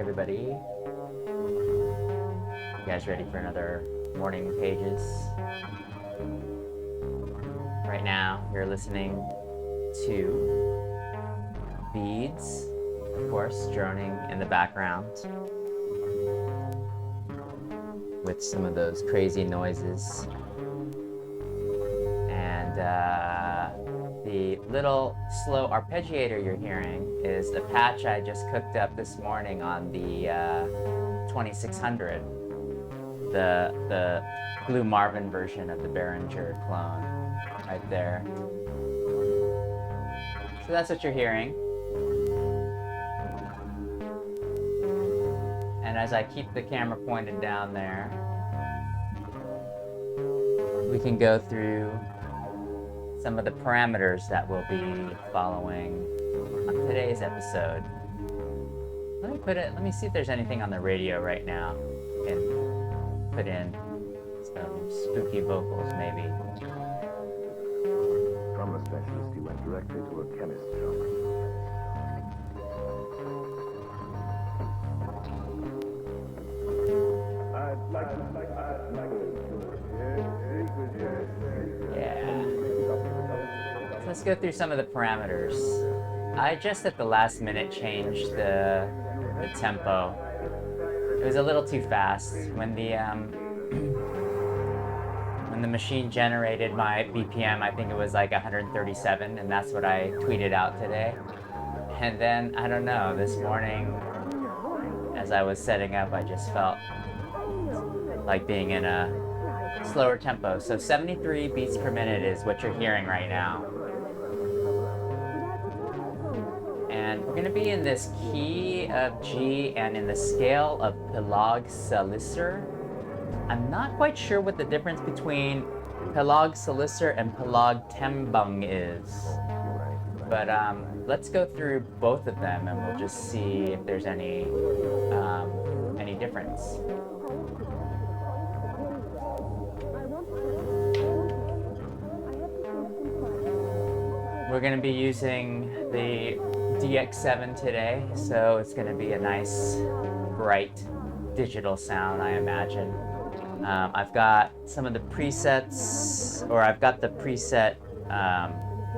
everybody. You guys ready for another Morning Pages? Right now, you're listening to beads, of course, droning in the background with some of those crazy noises. And the little slow arpeggiator you're hearing is a patch I just cooked up this morning on the 2600, the Blue Marvin version of the Behringer clone, right there. So that's what you're hearing. And as I keep the camera pointed down there, we can go through some of the parameters that we'll be following on today's episode. Let me see if there's anything on the radio right now. I can put in some spooky vocals, maybe. From a specialist, he went directly to a chemist shop. Yeah. So let's go through some of the parameters. I just at the last minute changed the tempo. It was a little too fast when the machine generated my BPM. I think it was like 137, and that's what I tweeted out today. And then I don't know, this morning as I was setting up, I just felt like being in a slower tempo. So 73 beats per minute is what you're hearing right now. And we're going to be in this key of G and in the scale of Pelog Selisir. I'm not quite sure what the difference between Pelog Selisir and Pelog Tembung is. But let's go through both of them and we'll just see if there's any difference. We're going to be using the DX7 today, so it's going to be a nice, bright digital sound, I imagine. I've got some of the presets, or I've got the preset,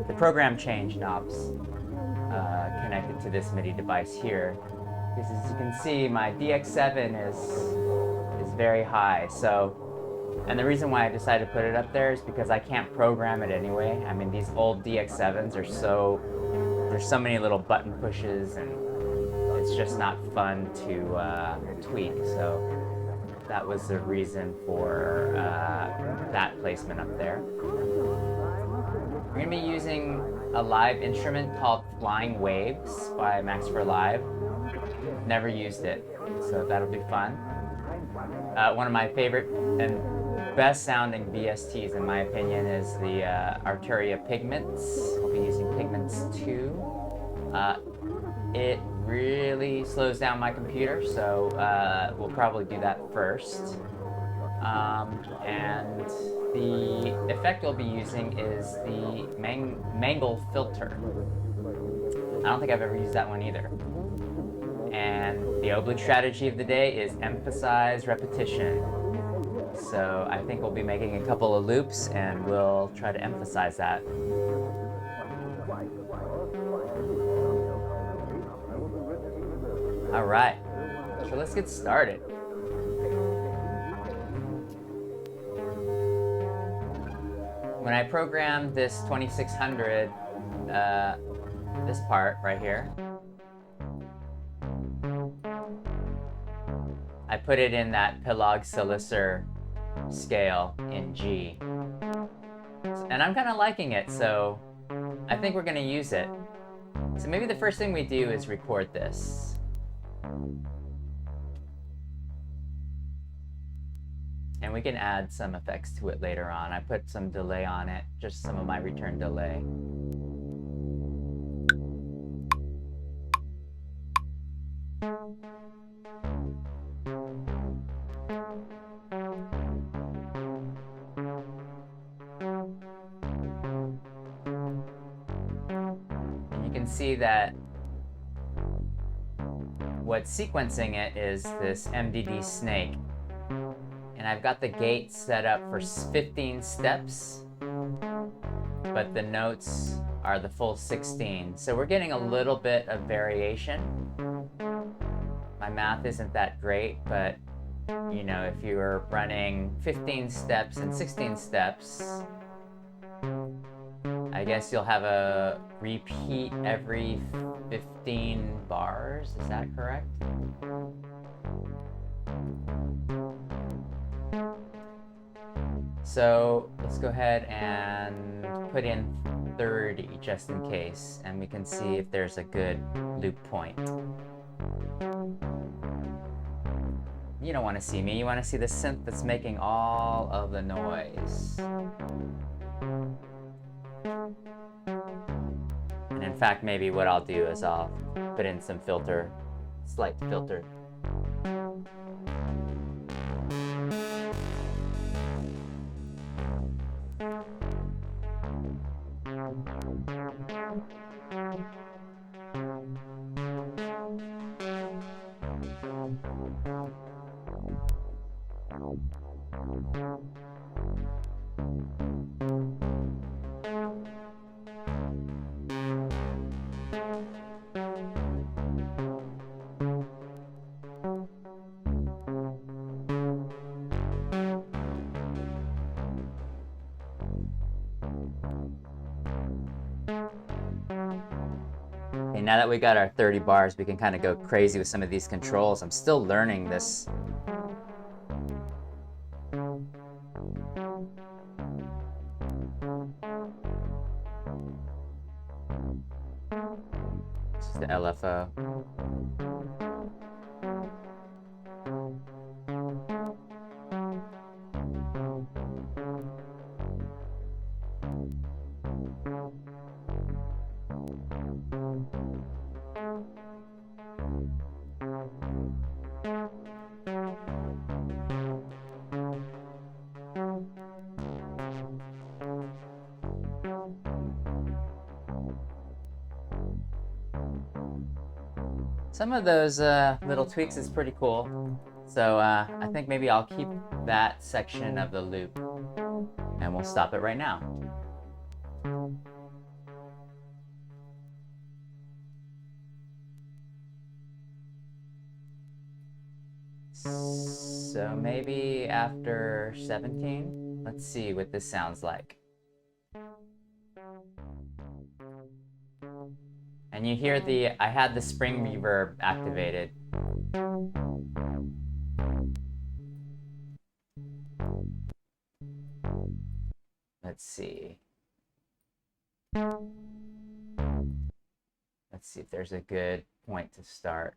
the program change knobs connected to this MIDI device here. Because as you can see, my DX7 is very high, so. And the reason why I decided to put it up there is because I can't program it anyway. I mean, these old DX7s are there's so many little button pushes and it's just not fun to tweak. So that was the reason for that placement up there. We're gonna be using a live instrument called Flying Waves by Max for Live. Never used it, so that'll be fun. One of my favorite and best sounding VSTs in my opinion is the Arturia Pigments. We'll be using Pigments 2. It really slows down my computer, so we'll probably do that first. And the effect we'll be using is the Mangle filter. I don't think I've ever used that one either. And the Oblique Strategy of the day is Emphasise repetition. So I think we'll be making a couple of loops and we'll try to emphasize that. All right, so let's get started. When I programmed this 2600, this part right here, I put it in that Pelog Selisir scale in G. And I'm kind of liking it, so I think we're going to use it. So maybe the first thing we do is record this. And we can add some effects to it later on. I put some delay on it, just some of my return delay. And you can see that what's sequencing it is this MDD snake. And I've got the gate set up for 15 steps, but the notes are the full 16. So we're getting a little bit of variation. My math isn't that great, but you know, if you were running 15 steps and 16 steps, I guess you'll have a repeat every 15 bars. Is that correct? So let's go ahead and put in 30 just in case, and we can see if there's a good loop point. You don't want to see me, you want to see the synth that's making all of the noise. And in fact, maybe what I'll do is I'll put in some filter, slight filter. Okay, now that we got our 30 bars, we can kind of go crazy with some of these controls. I'm still learning this. This is the LFO. Some of those little tweaks is pretty cool. So I think maybe I'll keep that section of the loop and we'll stop it right now. So maybe after 17, let's see what this sounds like. And you hear I had the spring reverb activated. Let's see. Let's see if there's a good point to start.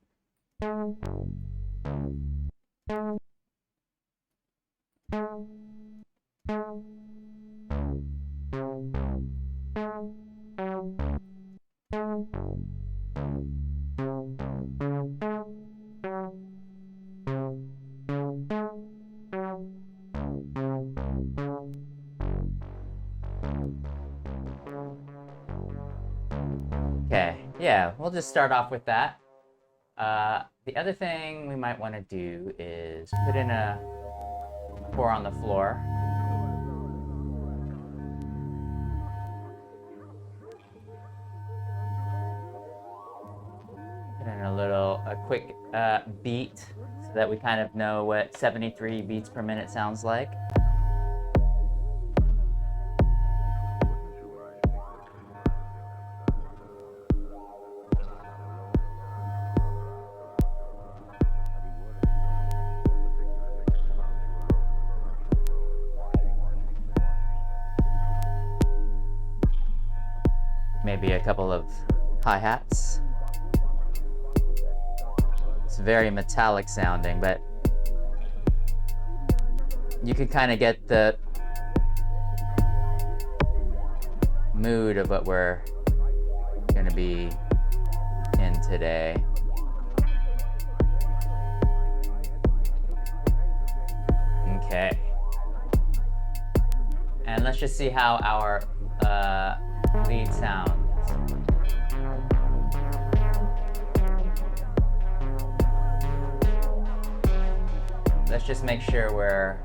Okay, yeah, we'll just start off with that. The other thing we might want to do is put in a 4 on the floor. Put in a quick beat so that we kind of know what 73 beats per minute sounds like. Maybe a couple of hi-hats. It's very metallic sounding, but you can kind of get the mood of what we're going to be in today. Okay. And let's just see how our lead sounds. let's just make sure we're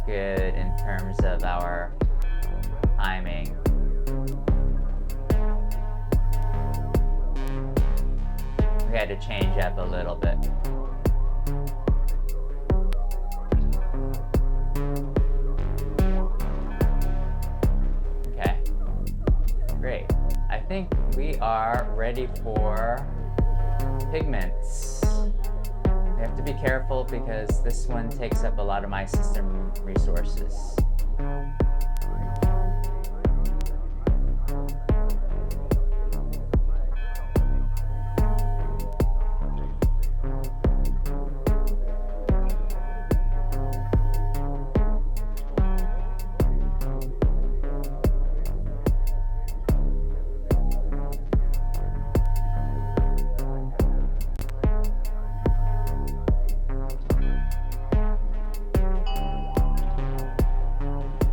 good in terms of our timing. We had to change up a little bit. Okay, great. I think we are ready for Pigments. We have to be careful because this one takes up a lot of my system resources.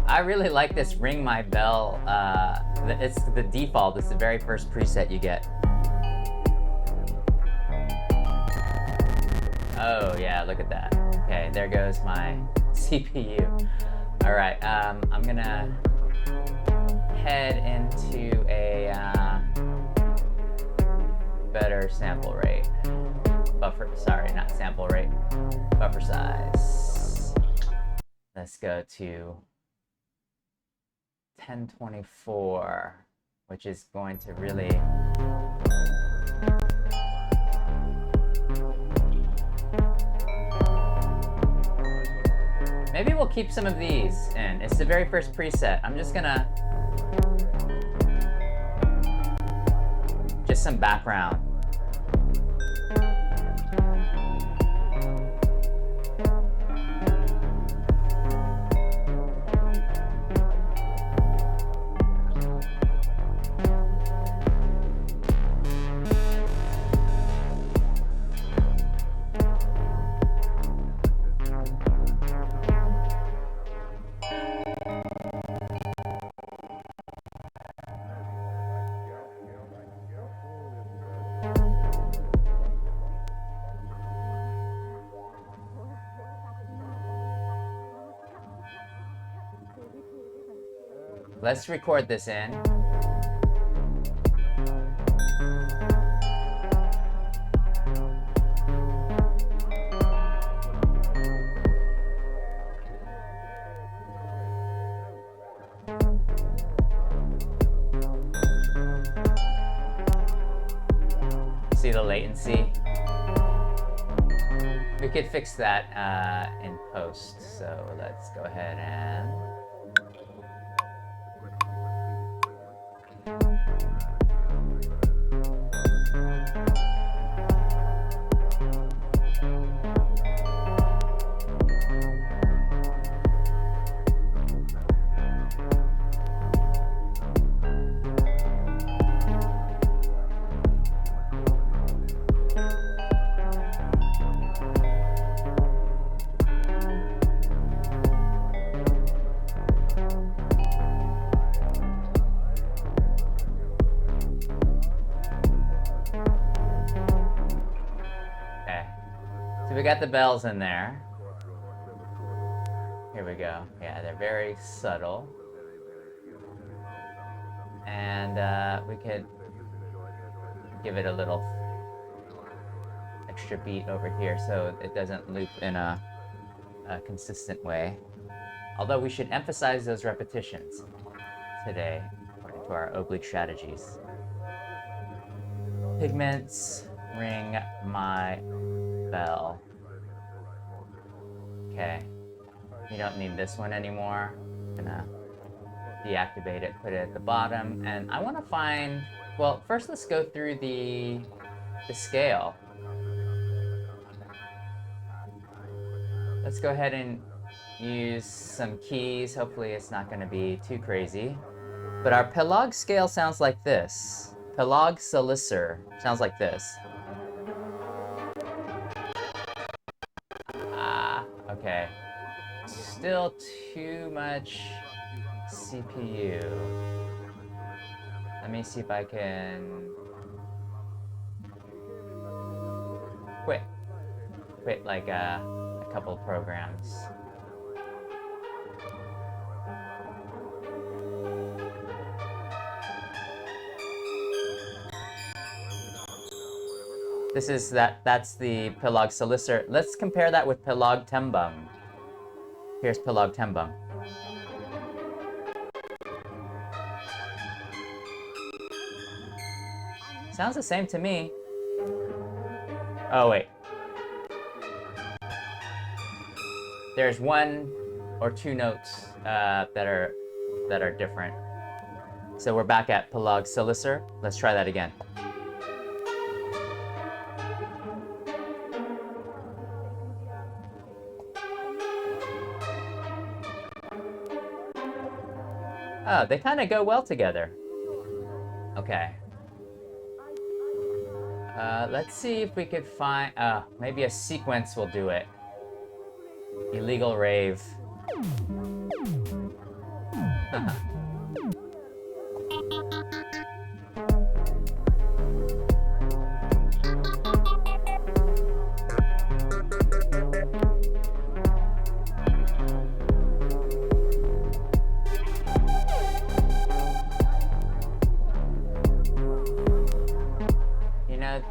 I really like this Ring My Bell. It's the default. It's the very first preset you get. Oh yeah, look at that. Okay, there goes my CPU. All right, I'm gonna head into a better sample rate. Sorry, not sample rate. Buffer size. Let's go to 1024, which is going to really maybe we'll keep some of these in. It's the very first preset. I'm just gonna just some background. Let's record this in. See the latency? We could fix that in post, so let's go ahead and we got the bells in there. Here we go. Yeah, they're very subtle. And we could give it a little extra beat over here so it doesn't loop in a consistent way. Although we should emphasize those repetitions today, according to our Oblique Strategies. Pigments, Ring My Bell. Okay, we don't need this one anymore. I'm gonna deactivate it, put it at the bottom, and I want to find. Well, first let's go through the scale. Let's go ahead and use some keys. Hopefully, it's not going to be too crazy. But our Pelog scale sounds like this. Pelog Selisir sounds like this. Okay, still too much CPU. Let me see if I can quit like a couple programs. That's the Pelog Selisir. Let's compare that with Pelog Tembum. Here's Pelog Tembum. Sounds the same to me. Oh wait. There's one or two notes that are different. So we're back at Pelog Selisir. Let's try that again. Oh, they kind of go well together. Okay. Let's see if we could find... maybe a sequence will do it. Illegal rave.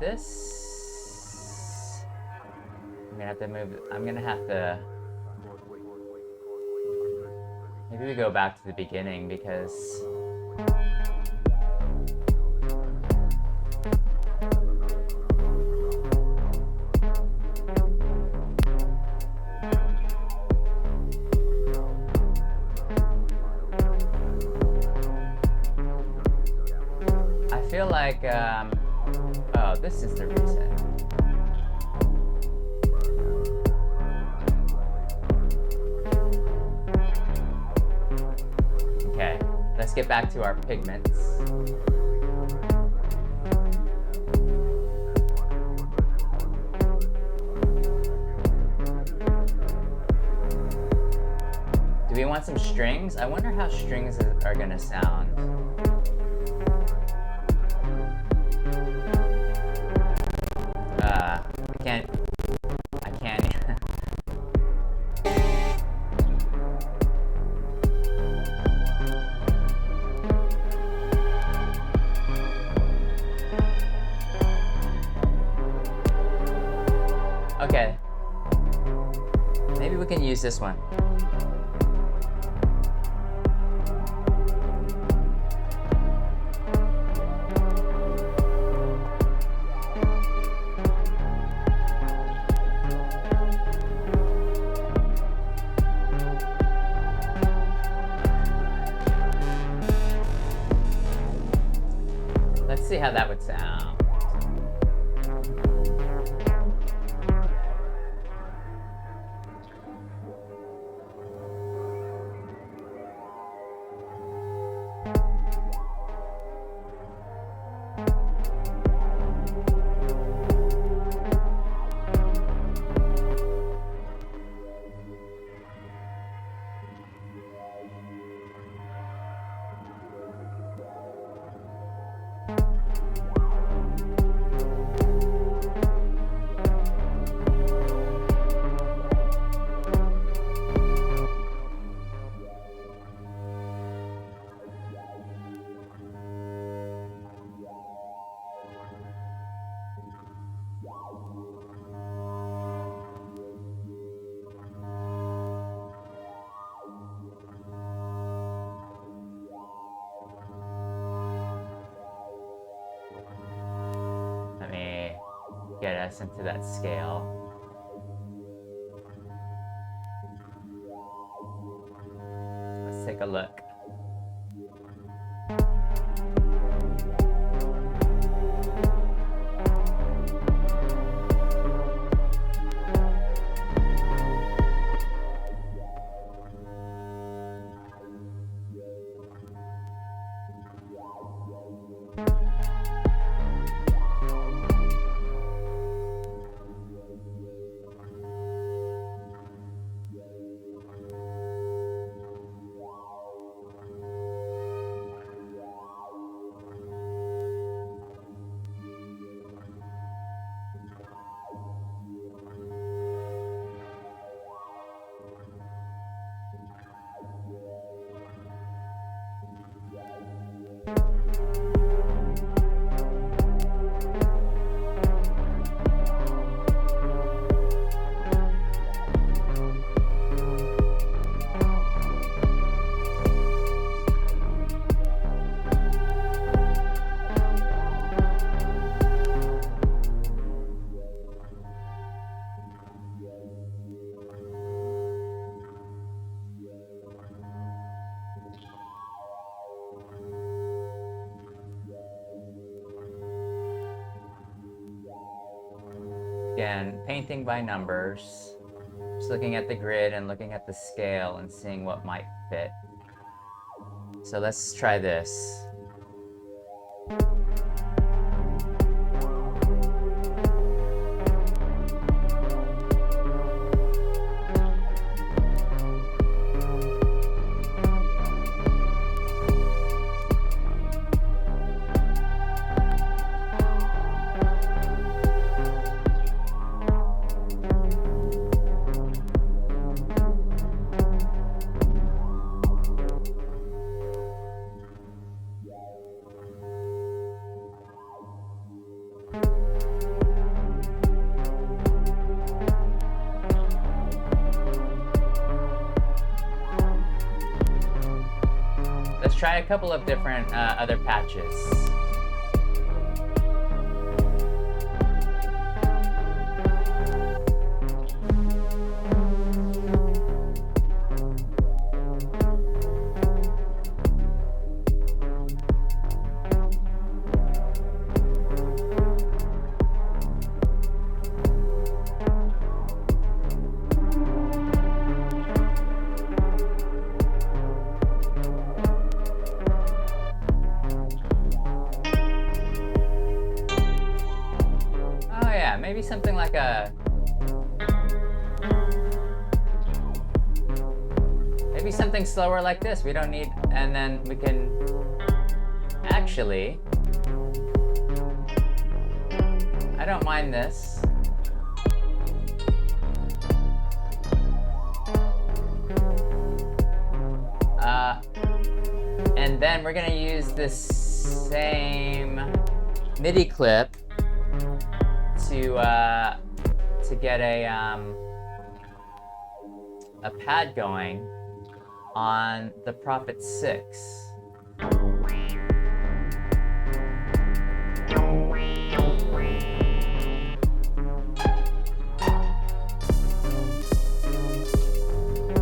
This... I'm gonna have to move... I'm gonna have to... Maybe we go back to the beginning because... I feel like, oh, this is the reason. Okay, let's get back to our pigments. Do we want some strings? I wonder how strings are gonna sound. I can't. Okay. Maybe we can use this one. Let's see how that would sound. Get us into that scale. Let's take a look. Again, painting by numbers. Just looking at the grid and looking at the scale and seeing what might fit. So let's try this. Let's try a couple of different other patches. Maybe something like a... Maybe something slower like this. We don't need... And then we can... Actually... I don't mind this. And then we're gonna use this same MIDI clip to get a pad going on the Prophet 6.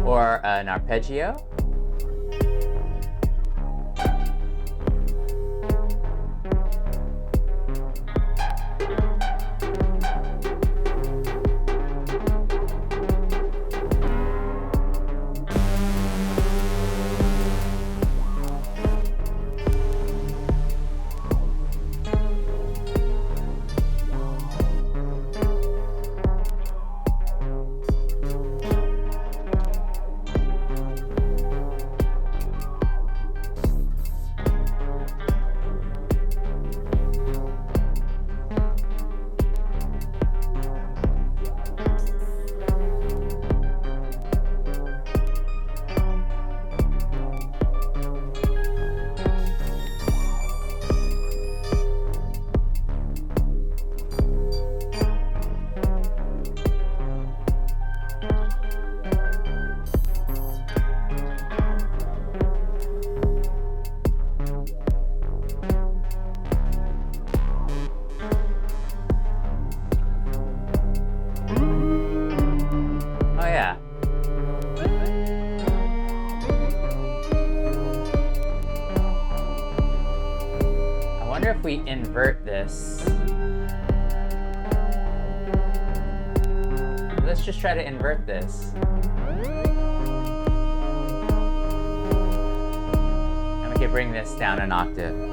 Or an arpeggio. If we invert this, let's just try to invert this. And we can bring this down an octave.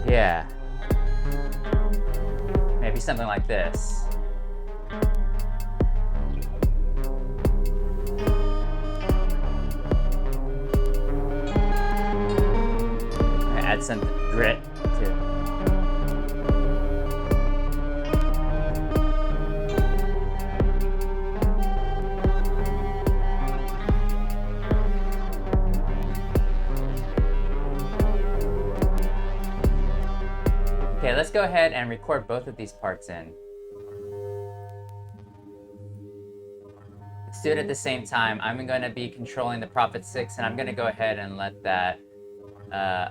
Yeah. Maybe something like this. Add some grit too. go ahead and record both of these parts in. Let's do it at the same time. I'm going to be controlling the Prophet 6, and I'm going to go ahead and let that, the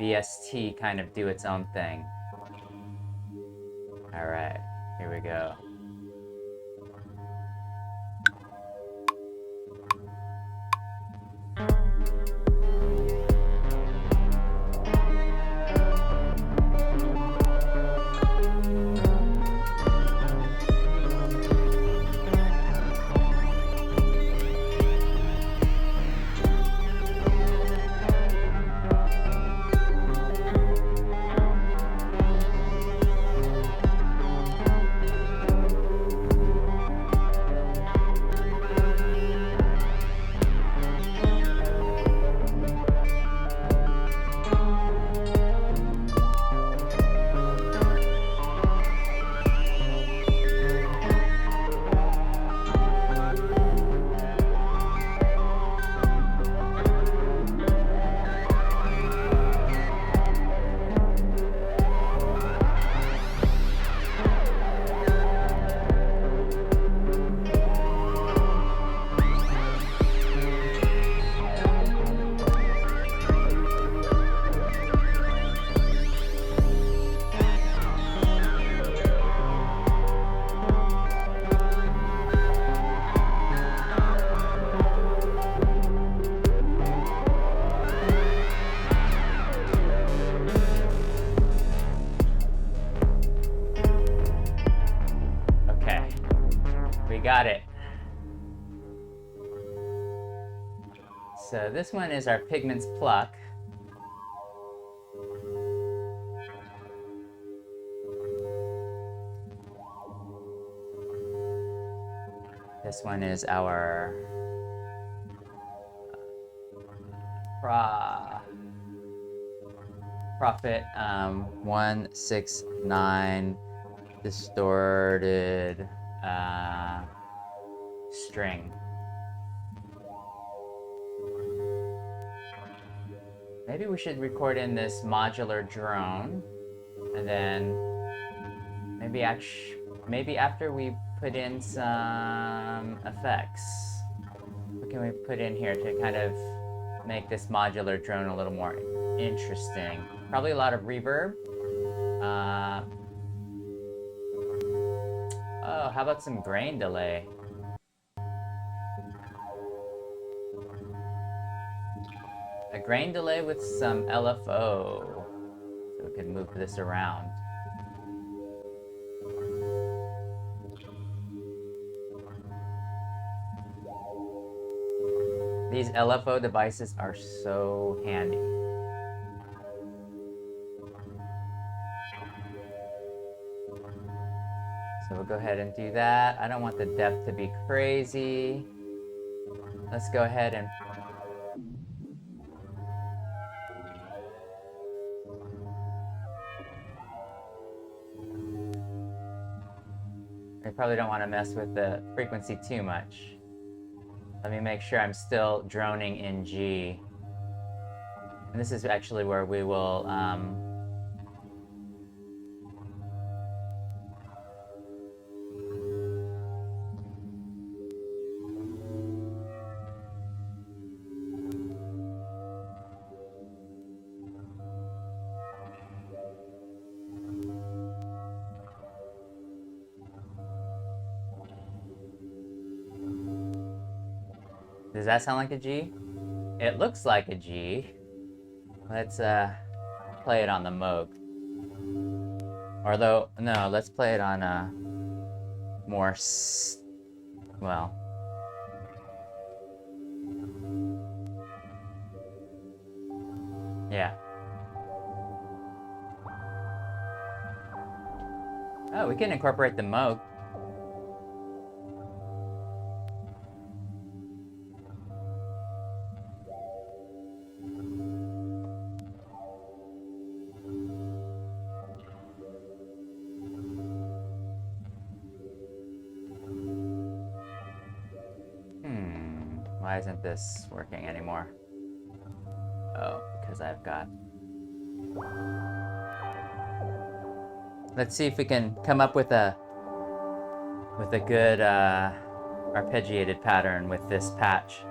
VST kind of do its own thing. All right, here we go. Got it. So this one is our Pigments pluck. This one is our Prophet 169 distorted string. Maybe we should record in this modular drone, and then maybe after we put in some effects, what can we put in here to kind of make this modular drone a little more interesting? Probably a lot of reverb. Oh, how about some grain delay? A grain delay with some LFO, so we can move this around. These LFO devices are so handy. So we'll go ahead and do that. I don't want the depth to be crazy. Let's go ahead and I probably don't want to mess with the frequency too much. Let me make sure I'm still droning in G. And this is actually where we will Does that sound like a G? It looks like a G. Let's play it on the Moog. Although, no, let's play it on a more, well. Yeah. Oh, we can incorporate the Moog. Why isn't this working anymore? Oh, because I've got Let's see if we can come up with a good arpeggiated pattern with this patch.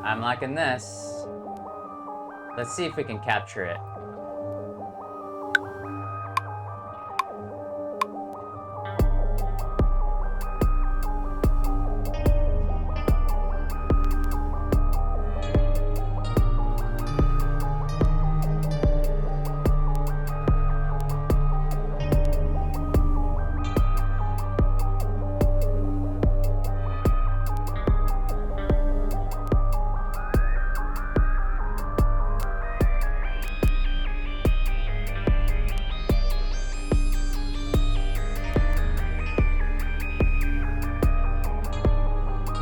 I'm liking this. Let's see if we can capture it.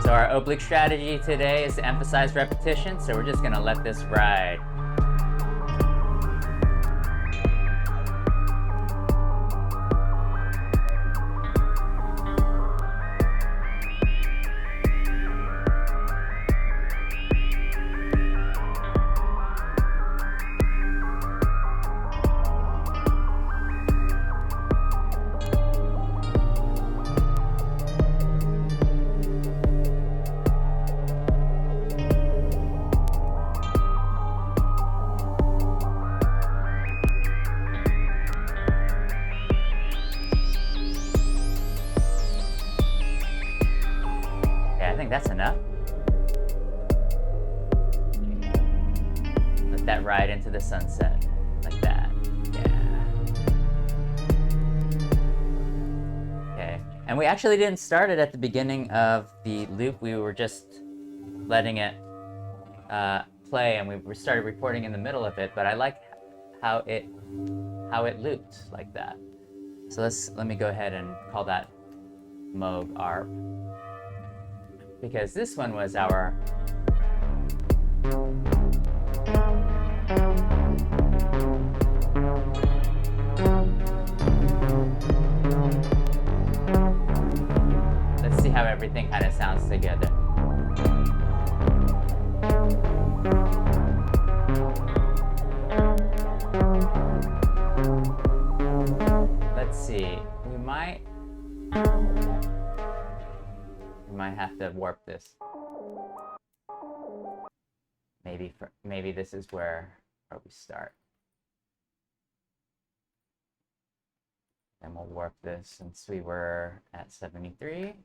So our oblique strategy today is to emphasize repetition, so we're just gonna let this ride. I think that's enough. Let that ride into the sunset, like that. Yeah. Okay, and we actually didn't start it at the beginning of the loop. We were just letting it play, and we started recording in the middle of it. But I like how it looped like that. So let me go ahead and call that Moog ARP. Because this one was our let's see how everything kind of sounds together. Let's see, we might have to warp this. Maybe this is where we start. And we'll warp this since we were at 73.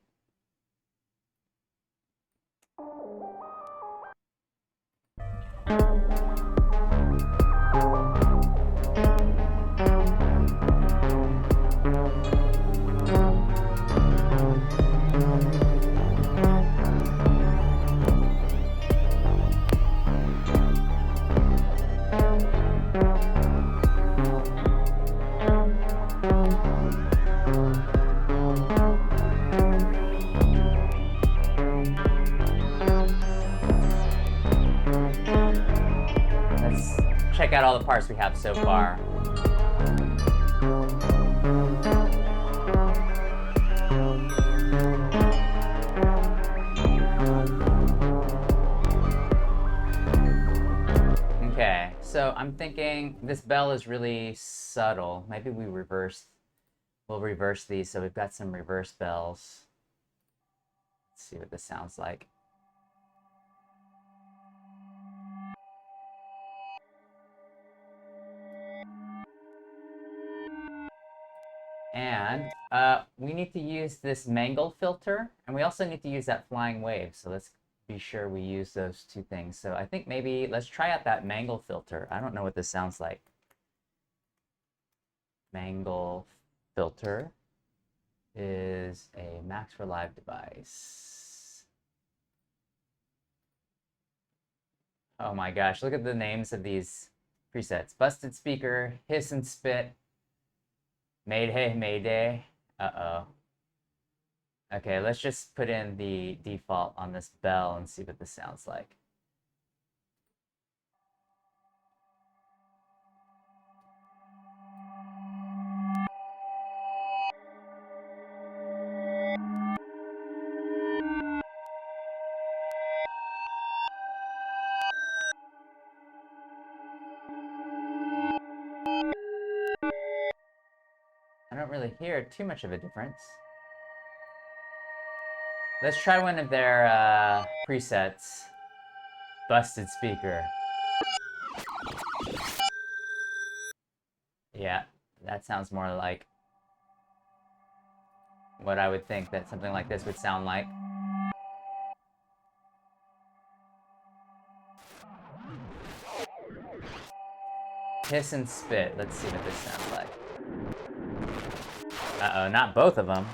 Check out all the parts we have so far. Okay, so I'm thinking this bell is really subtle. Maybe we'll reverse these so we've got some reverse bells. Let's see what this sounds like. And we need to use this Mangle filter, and we also need to use that flying wave. So let's be sure we use those two things. So I think maybe let's try out that Mangle filter. I don't know what this sounds like. Mangle filter is a Max for Live device. Oh my gosh, look at the names of these presets. Busted speaker, hiss and spit, Mayday, Mayday. Uh-oh. Okay, let's just put in the default on this bell and see what this sounds like. really hear too much of a difference. Let's try one of their presets. Busted speaker. Yeah, that sounds more like what I would think that something like this would sound like. Hiss and spit. Let's see what this sounds like. Uh-oh, not both of them.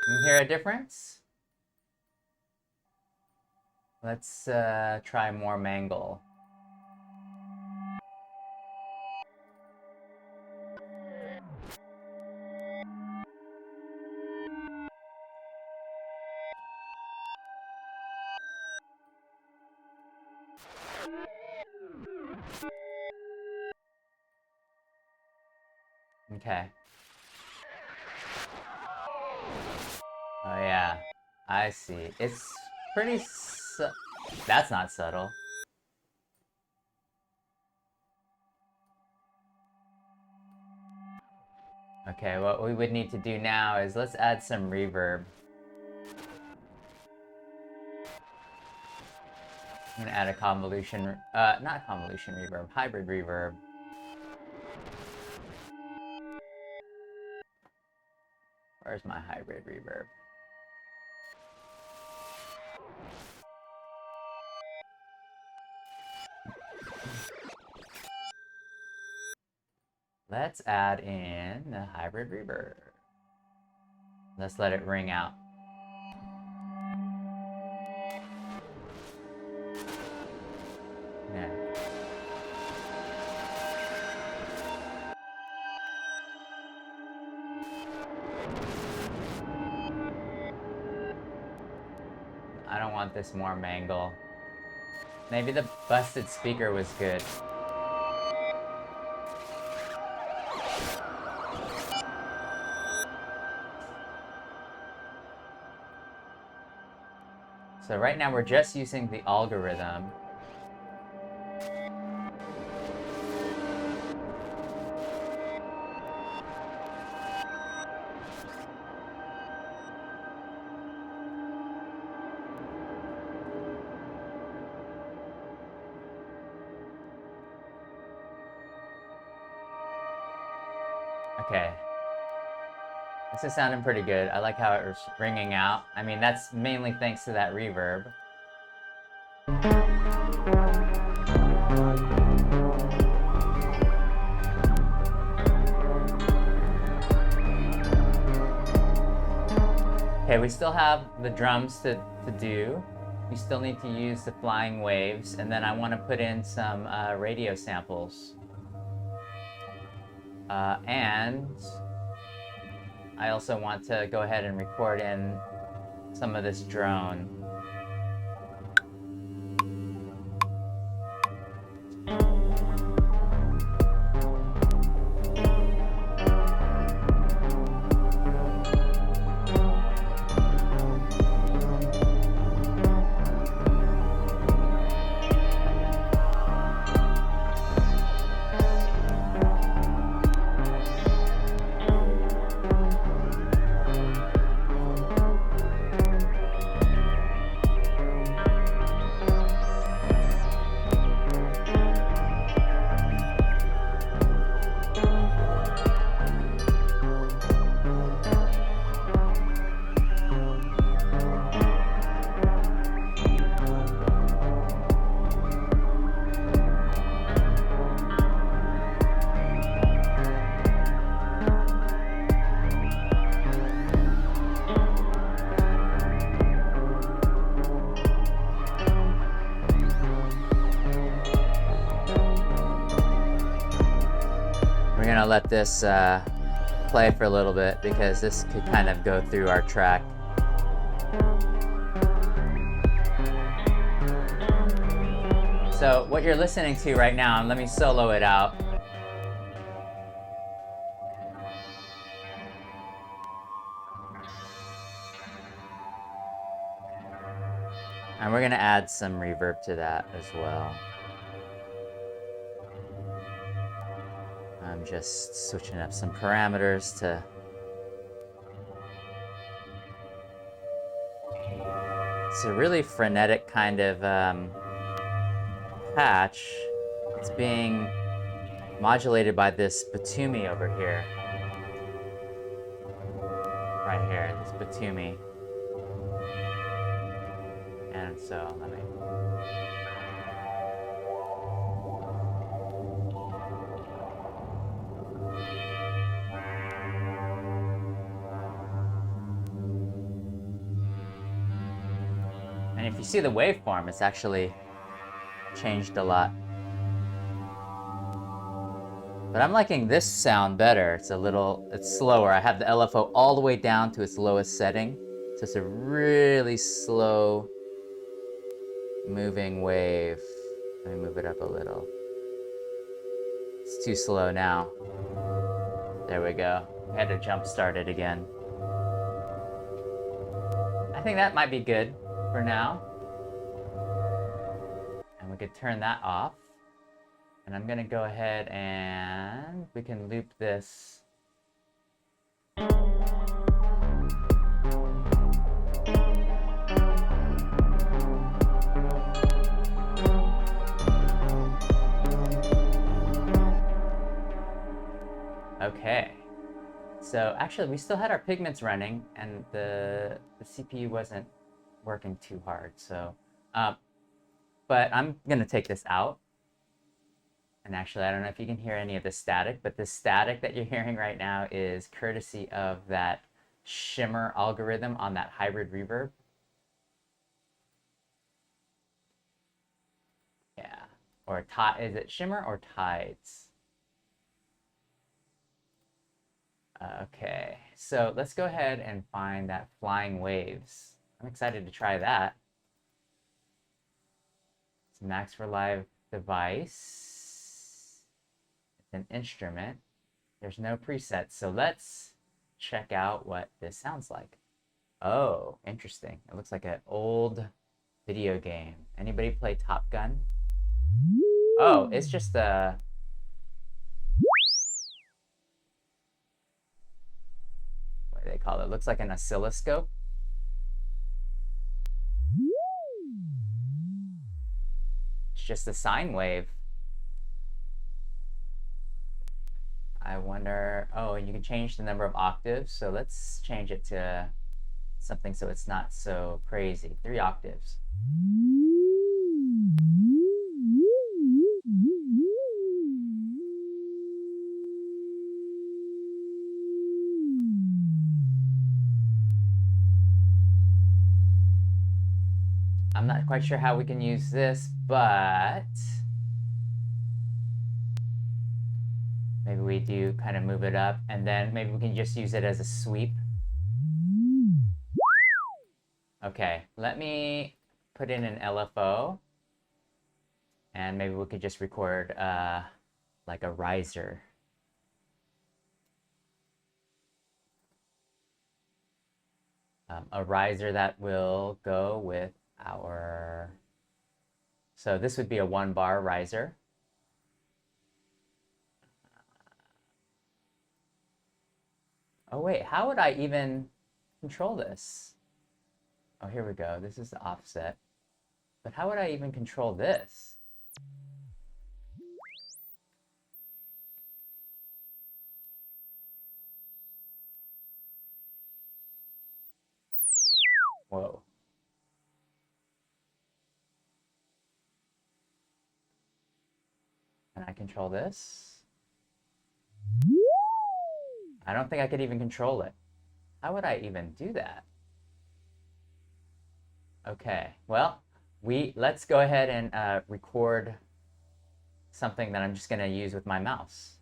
Can you hear a difference? Let's try more Mangle. Okay. Oh yeah, I see. It's pretty that's not subtle. Okay, what we would need to do now is let's add some reverb. I'm gonna add a convolution, not convolution reverb, hybrid reverb. Where's my hybrid reverb? Let's add in the hybrid reverb. Let's let it ring out. Yeah. I don't want this more Mangle. Maybe the busted speaker was good. So right now we're just using the algorithm. Okay. This is sounding pretty good. I like how it was ringing out. I mean, that's mainly thanks to that reverb. Okay, we still have the drums to do. We still need to use the flying waves, and then I want to put in some radio samples. And I also want to go ahead and record in some of this drone. Let this play for a little bit because this could kind of go through our track. So what you're listening to right now, and let me solo it out. And we're gonna add some reverb to that as well. I'm just switching up some parameters to... It's a really frenetic kind of patch. It's being modulated by this Batumi over here. Right here, this Batumi. And so, let me... And if you see the waveform, it's actually changed a lot. But I'm liking this sound better. It's it's slower. I have the LFO all the way down to its lowest setting. So it's a really slow moving wave. Let me move it up a little. It's too slow now. There we go. I had to jump start it again. I think that might be good for now. And we could turn that off. And I'm gonna go ahead and we can loop this. Okay. So actually we still had our pigments running and the CPU wasn't working too hard. So, but I'm gonna take this out. And actually, I don't know if you can hear any of the static, but the static that you're hearing right now is courtesy of that shimmer algorithm on that hybrid reverb. Yeah, or is it shimmer or tides? Okay, so let's go ahead and find that flying waves. I'm excited to try that. It's Max for Live device. An instrument. There's no presets, so let's check out what this sounds like. Oh, interesting. It looks like an old video game. Anybody play Top Gun? Oh, it's just a... What do they call it? It looks like an oscilloscope. It's just a sine wave. I wonder, oh, and you can change the number of octaves. So let's change it to something so it's not so crazy. 3 octaves. I'm not quite sure how we can use this, but maybe we do kind of move it up, and then maybe we can just use it as a sweep. Okay, let me put in an LFO, and maybe we could just record like a riser. A riser that will go with our... So this would be a 1-bar riser. Oh wait, how would I even control this? Oh, here we go. This is the offset. But how would I even control this? Whoa. Can I control this? I don't think I could even control it. How would I even do that? Okay, well, let's go ahead and record something that I'm just gonna use with my mouse.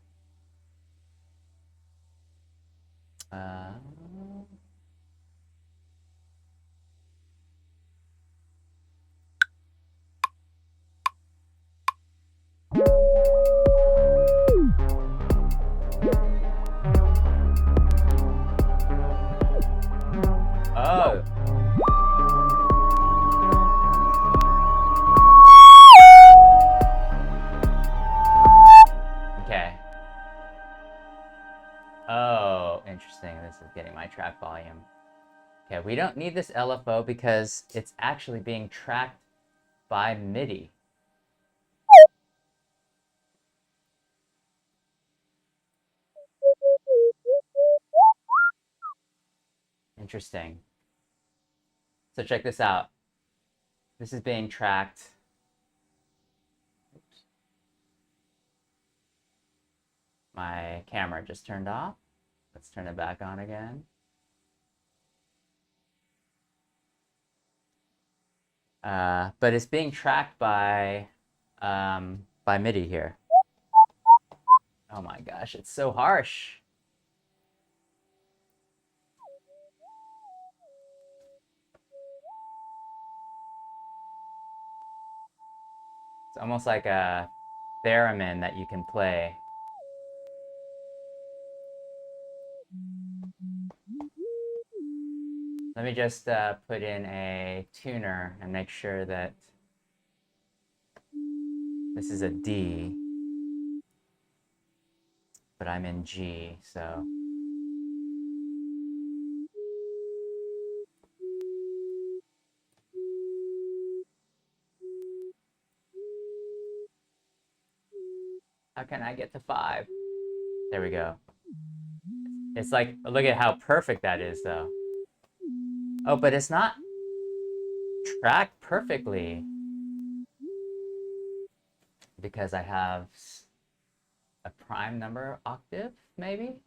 Oh. don't need this LFO because it's actually being tracked by MIDI. Interesting. So check this out. This is being tracked. Oops. My camera just turned off. Let's turn it back on again. But it's being tracked by MIDI here. Oh my gosh, it's so harsh. It's almost like a theremin that you can play. Let me just put in a tuner and make sure that this is a D, but I'm in G, so. How can I get to 5? There we go. It's like, look at how perfect that is though. Oh, but it's not tracked perfectly because I have a prime number octave, maybe?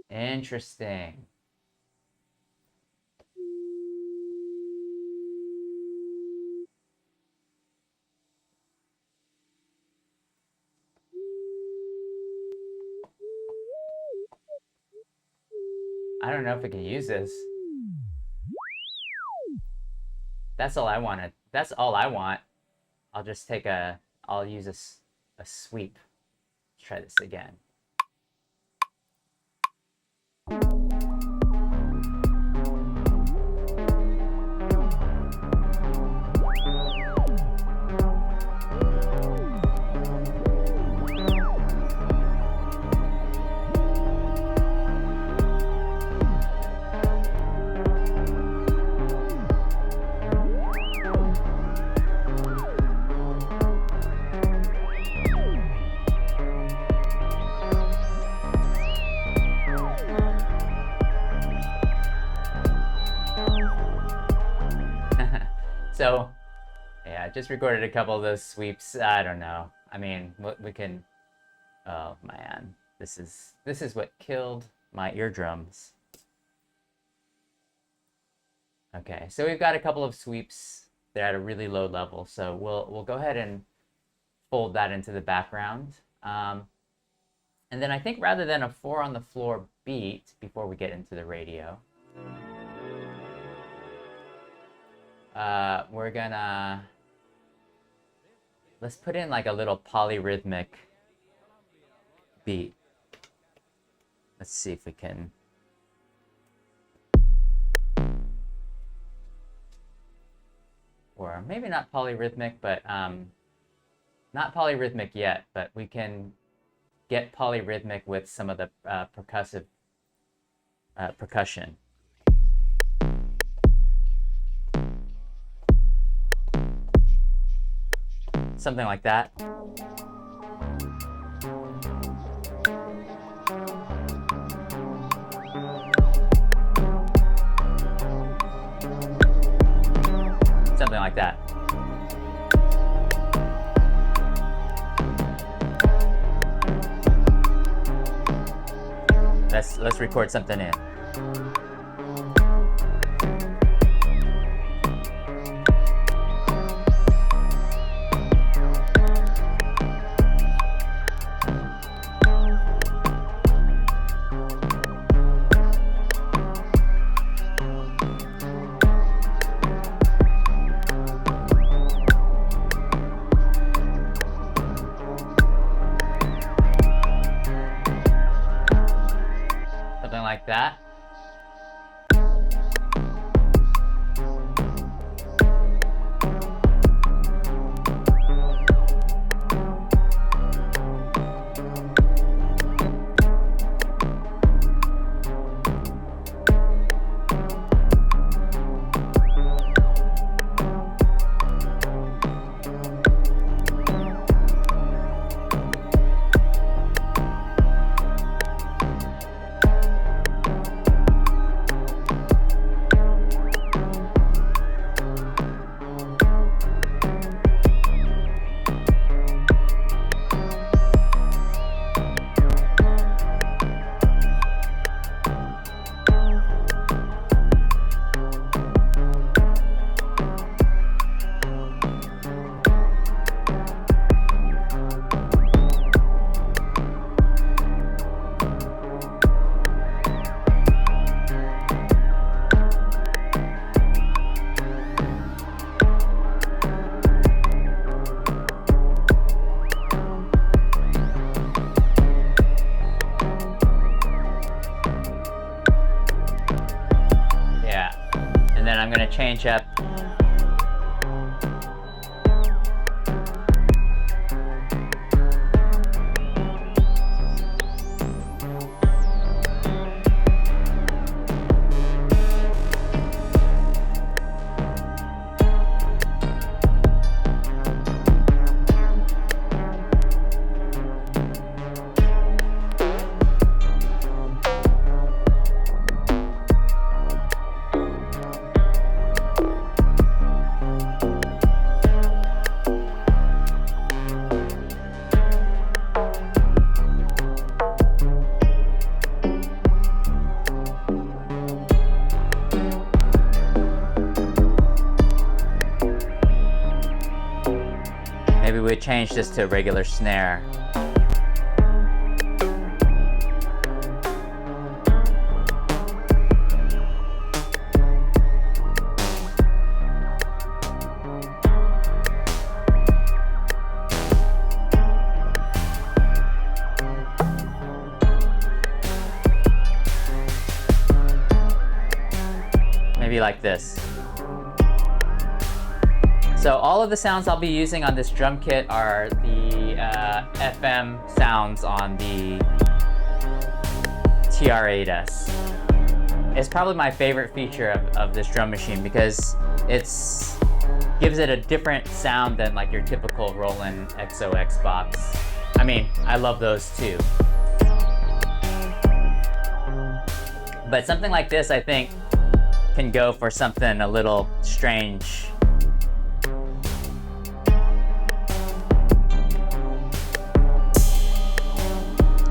Interesting. I don't know if we can use this. That's all I wanted. That's all I want. I'll just take I'll use a sweep. Let's try this again. So, yeah, I just recorded a couple of those sweeps. I don't know. I mean, we can. Oh man, this is what killed my eardrums. Okay, so we've got a couple of sweeps. They're at a really low level, so we'll go ahead and fold that into the background. And then I think rather than a 4 on the floor beat before we get into the radio. We're gonna, let's put in like a little polyrhythmic beat. Let's see if we can. Or maybe not polyrhythmic, but not polyrhythmic yet, but we can get polyrhythmic with some of the percussion. Something like that. Something like that. Let's record something in. That. And then I'm gonna change up maybe we change this to a regular snare. Maybe like this. So all of the sounds I'll be using on this drum kit are the FM sounds on the TR-8S. It's probably my favorite feature of this drum machine because it's gives it a different sound than like your typical Roland XOX box. I mean, I love those too. But something like this, I think, can go for something a little strange.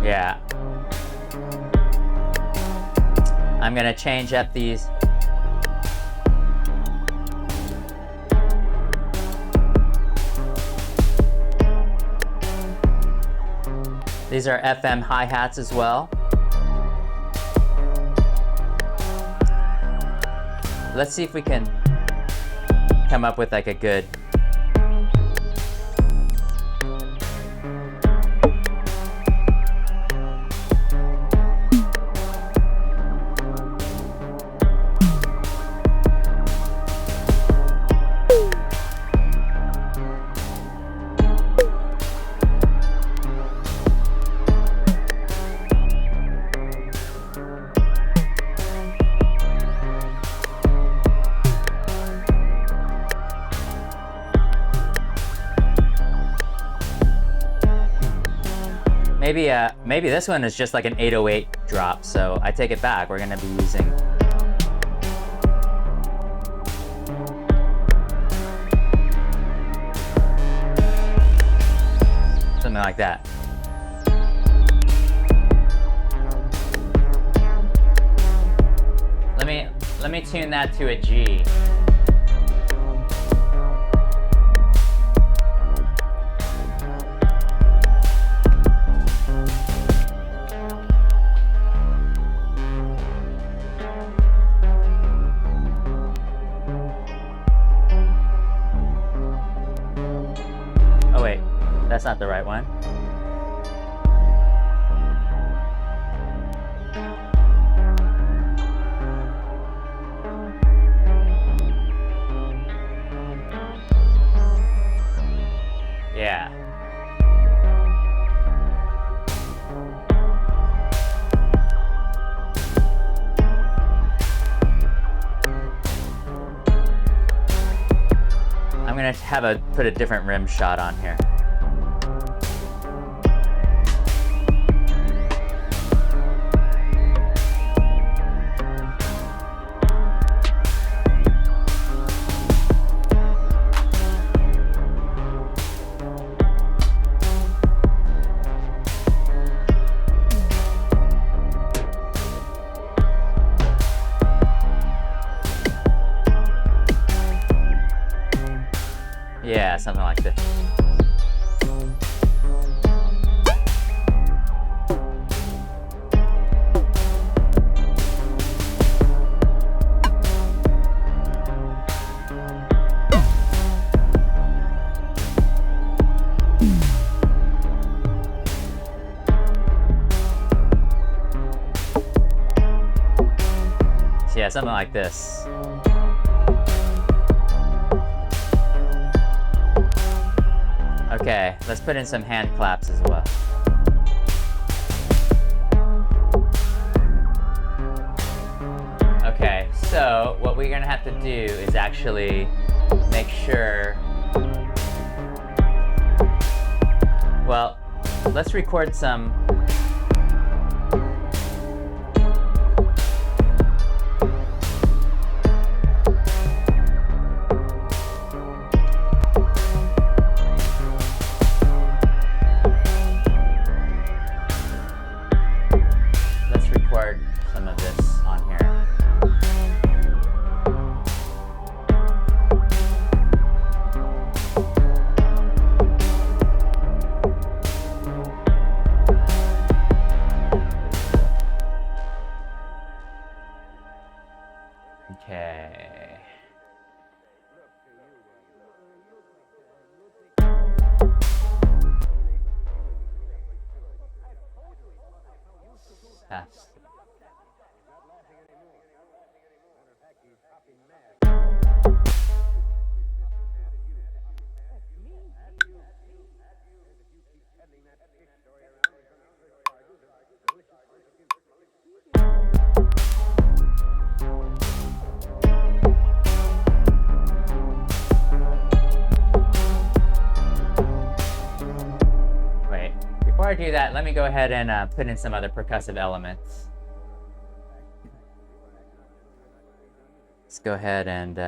Yeah. I'm gonna change up these. These are FM hi-hats as well. Let's see if we can come up with like a good maybe this one is just like an 808 drop, so I take it back. We're gonna be using something like that. Let me tune that to a G. That's not the right one. Yeah. I'm gonna put a different rim shot on here. Yeah, something like this. So yeah, something like this. Okay, let's put in some hand claps as well. Okay, so what we're gonna have to do is actually make sure. Well, let's record some. Let's record some of this on here. Okay. Test. Wait, before I do that, let me go ahead and put in some other percussive elements. Let's go ahead and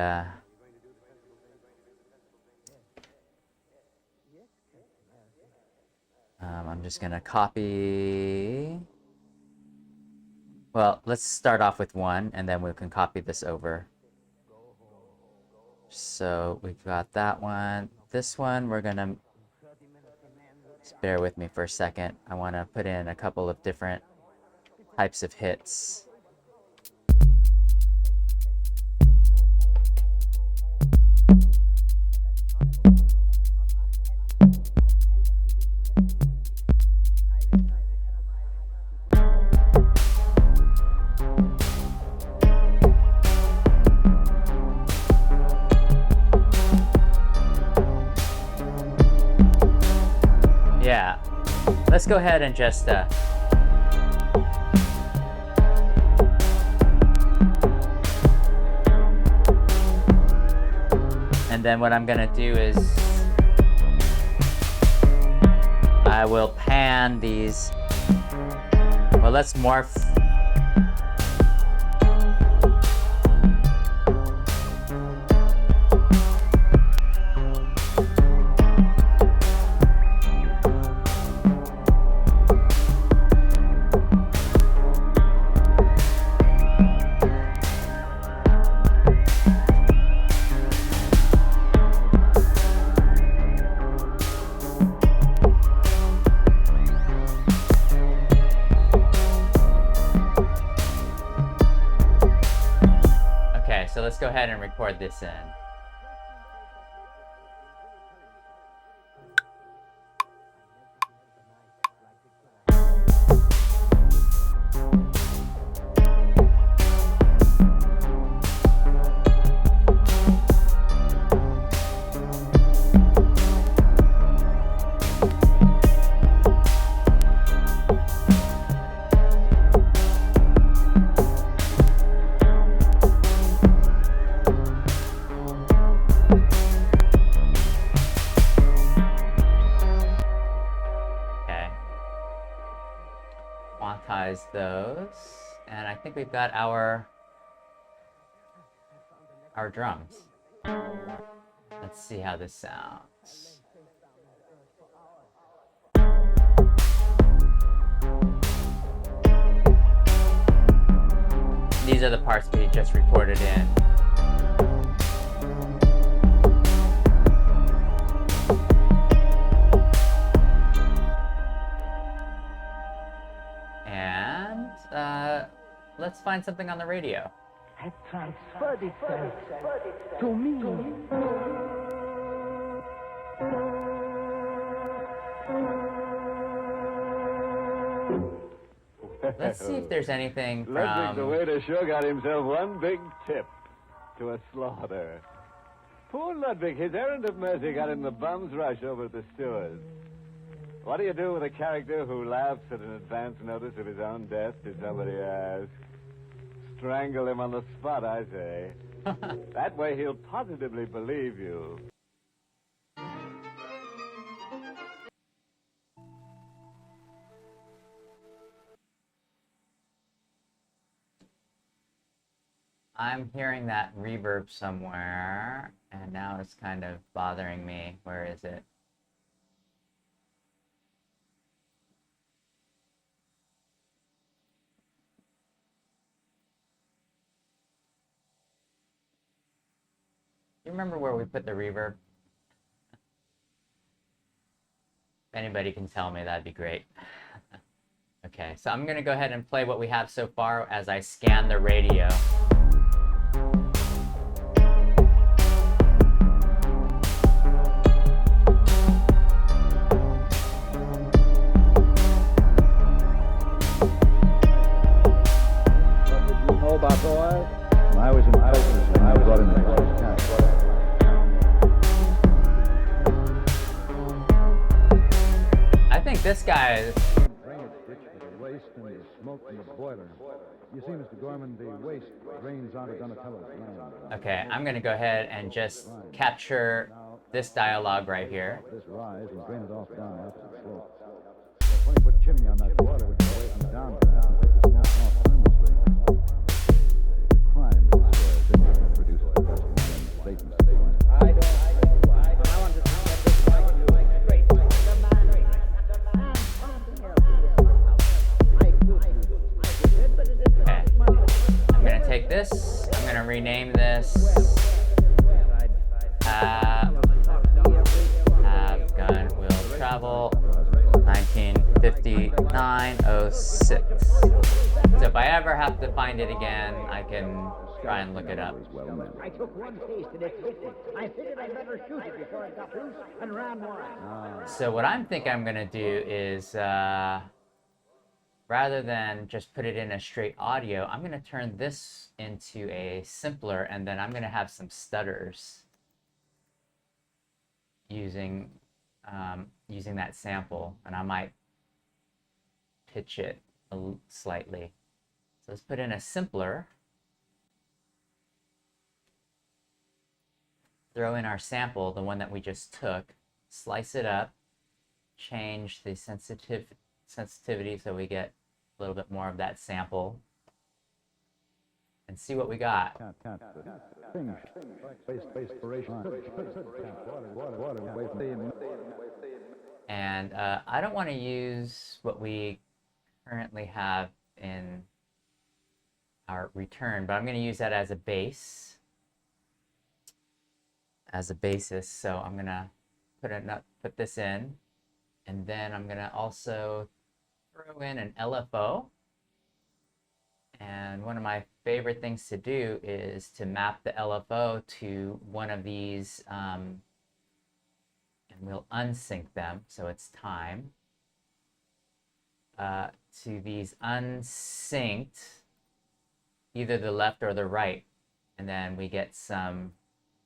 I'm just gonna copy. Well, let's start off with one and then we can copy this over. So we've got that one. This one we're gonna, just bear with me for a second. I want to put in a couple of different types of hits. Yeah, let's go ahead and just and then what I'm gonna do is I will pan these. Well, let's morph. So let's go ahead and record this in. Those, and I think we've got our drums. Let's see how this sounds. These are the parts we just recorded in. Let's find something on the radio. Has transferred itself to me. Let's see if there's anything from... Ludwig the waiter sure got himself one big tip to a slaughter. Poor Ludwig, his errand of mercy got him the bum's rush over at the stewards. What do you do with a character who laughs at an advance notice of his own death to somebody else? Strangle him on the spot, I say. That way he'll positively believe you. I'm hearing that reverb somewhere, and now it's kind of bothering me. Where is it? You remember where we put the reverb? If anybody can tell me, that'd be great. Okay, so I'm gonna go ahead and play what we have so far as I scan the radio. I was in Texas and I was out in the I think this guy. drainage ditch for the waste and the smoke from the boiler. You see, Mr. Gorman, the waste drains onto Donatello's land. Okay, I'm gonna go ahead and just capture this dialogue right here. This rise and drain it off down the opposite slope. A 20-foot chimney on that water would go away from the downdraft and take the smoke off harmlessly. The crime is didn't produce a professional statement. I want to get this right to you straight. The man, I'm trying to help you. I could, but it is Okay, money. I'm gonna take this. I'm gonna rename this. Have gun will travel 1959-06. So if I ever have to find it again, I can try and look it up. I took one taste and it's wicked. I figured I'd better shoot it before it got loose and ran wild. So what I'm thinking I'm gonna do is, rather than just put it in a straight audio, I'm gonna turn this into a simpler, and then I'm gonna have some stutters using that sample, and I might pitch it slightly. So let's put in a simpler. Throw in our sample, the one that we just took, slice it up, change the sensitivity so we get a little bit more of that sample, and see what we got. And I don't want to use what we currently have in our return, but I'm going to use that as a base, as a basis. So I'm going to put this in, and then I'm going to also throw in an LFO. And one of my favorite things to do is to map the LFO to one of these, and we'll unsync them, so it's time, to these unsynced, either the left or the right, and then we get some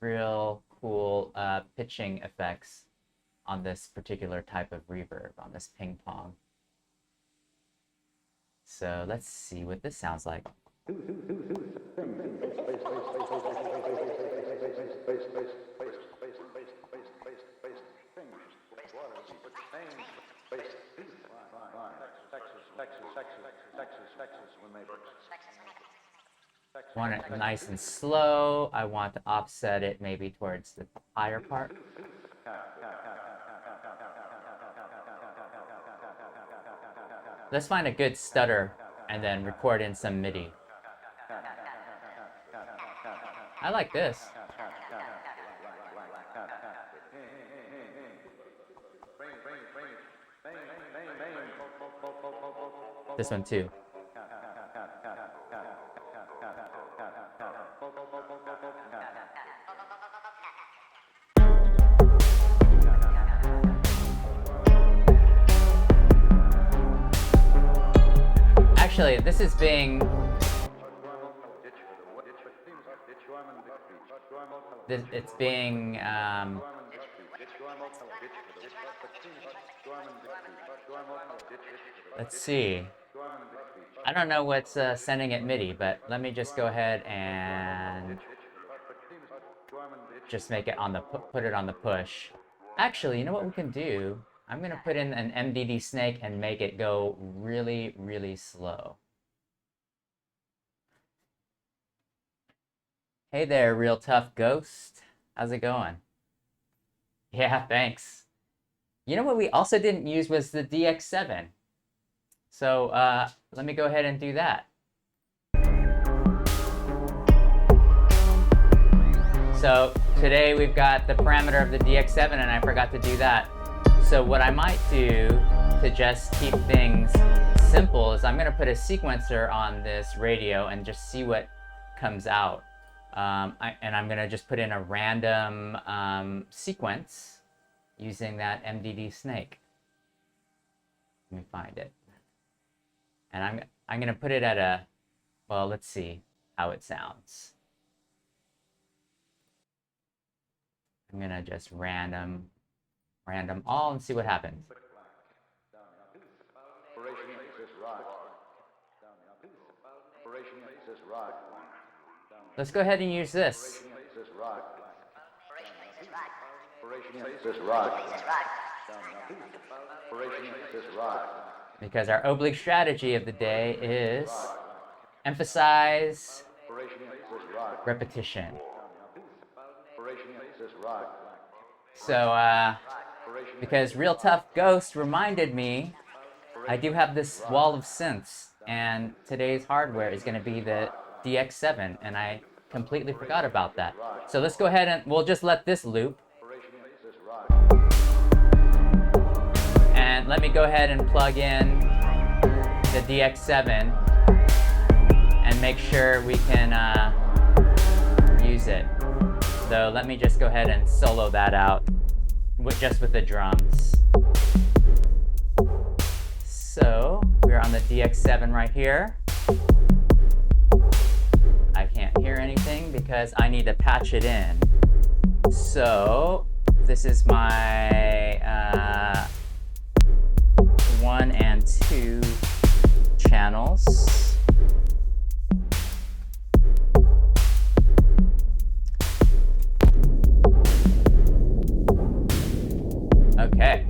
real cool pitching effects on this particular type of reverb, on this ping pong. So let's see what this sounds like. I want it nice and slow. I want to offset it maybe towards the higher part. Let's find a good stutter and then record in some MIDI. I like this. This one too. Actually, this is being it's being let's see. I don't know what's sending it MIDI, but let me just go ahead and just make it on the put it on the push. Actually, you know what we can do? I'm gonna put in an MDD snake and make it go really, really slow. Hey there, Real Tough Ghost. How's it going? Yeah, thanks. You know what we also didn't use was the DX7. So let me go ahead and do that. So today we've got the parameter of the DX7 and I forgot to do that. So what I might do to just keep things simple is I'm gonna put a sequencer on this radio and just see what comes out. And I'm gonna just put in a random sequence using that MDD snake. Let me find it. And I'm gonna put it at a, well, let's see how it sounds. I'm gonna just random all and see what happens. Let's go ahead and use this. Because our oblique strategy of the day is emphasize repetition. So, because Real Tough Ghost reminded me, I do have this wall of synths, and today's hardware is going to be the DX7, and I completely forgot about that. So let's go ahead and we'll just let this loop. And let me go ahead and plug in the DX7 and make sure we can use it. So let me just go ahead and solo that out just with the drums. So we're on the DX7 right here. I can't hear anything because I need to patch it in. So this is my 1 and 2 channels. Okay.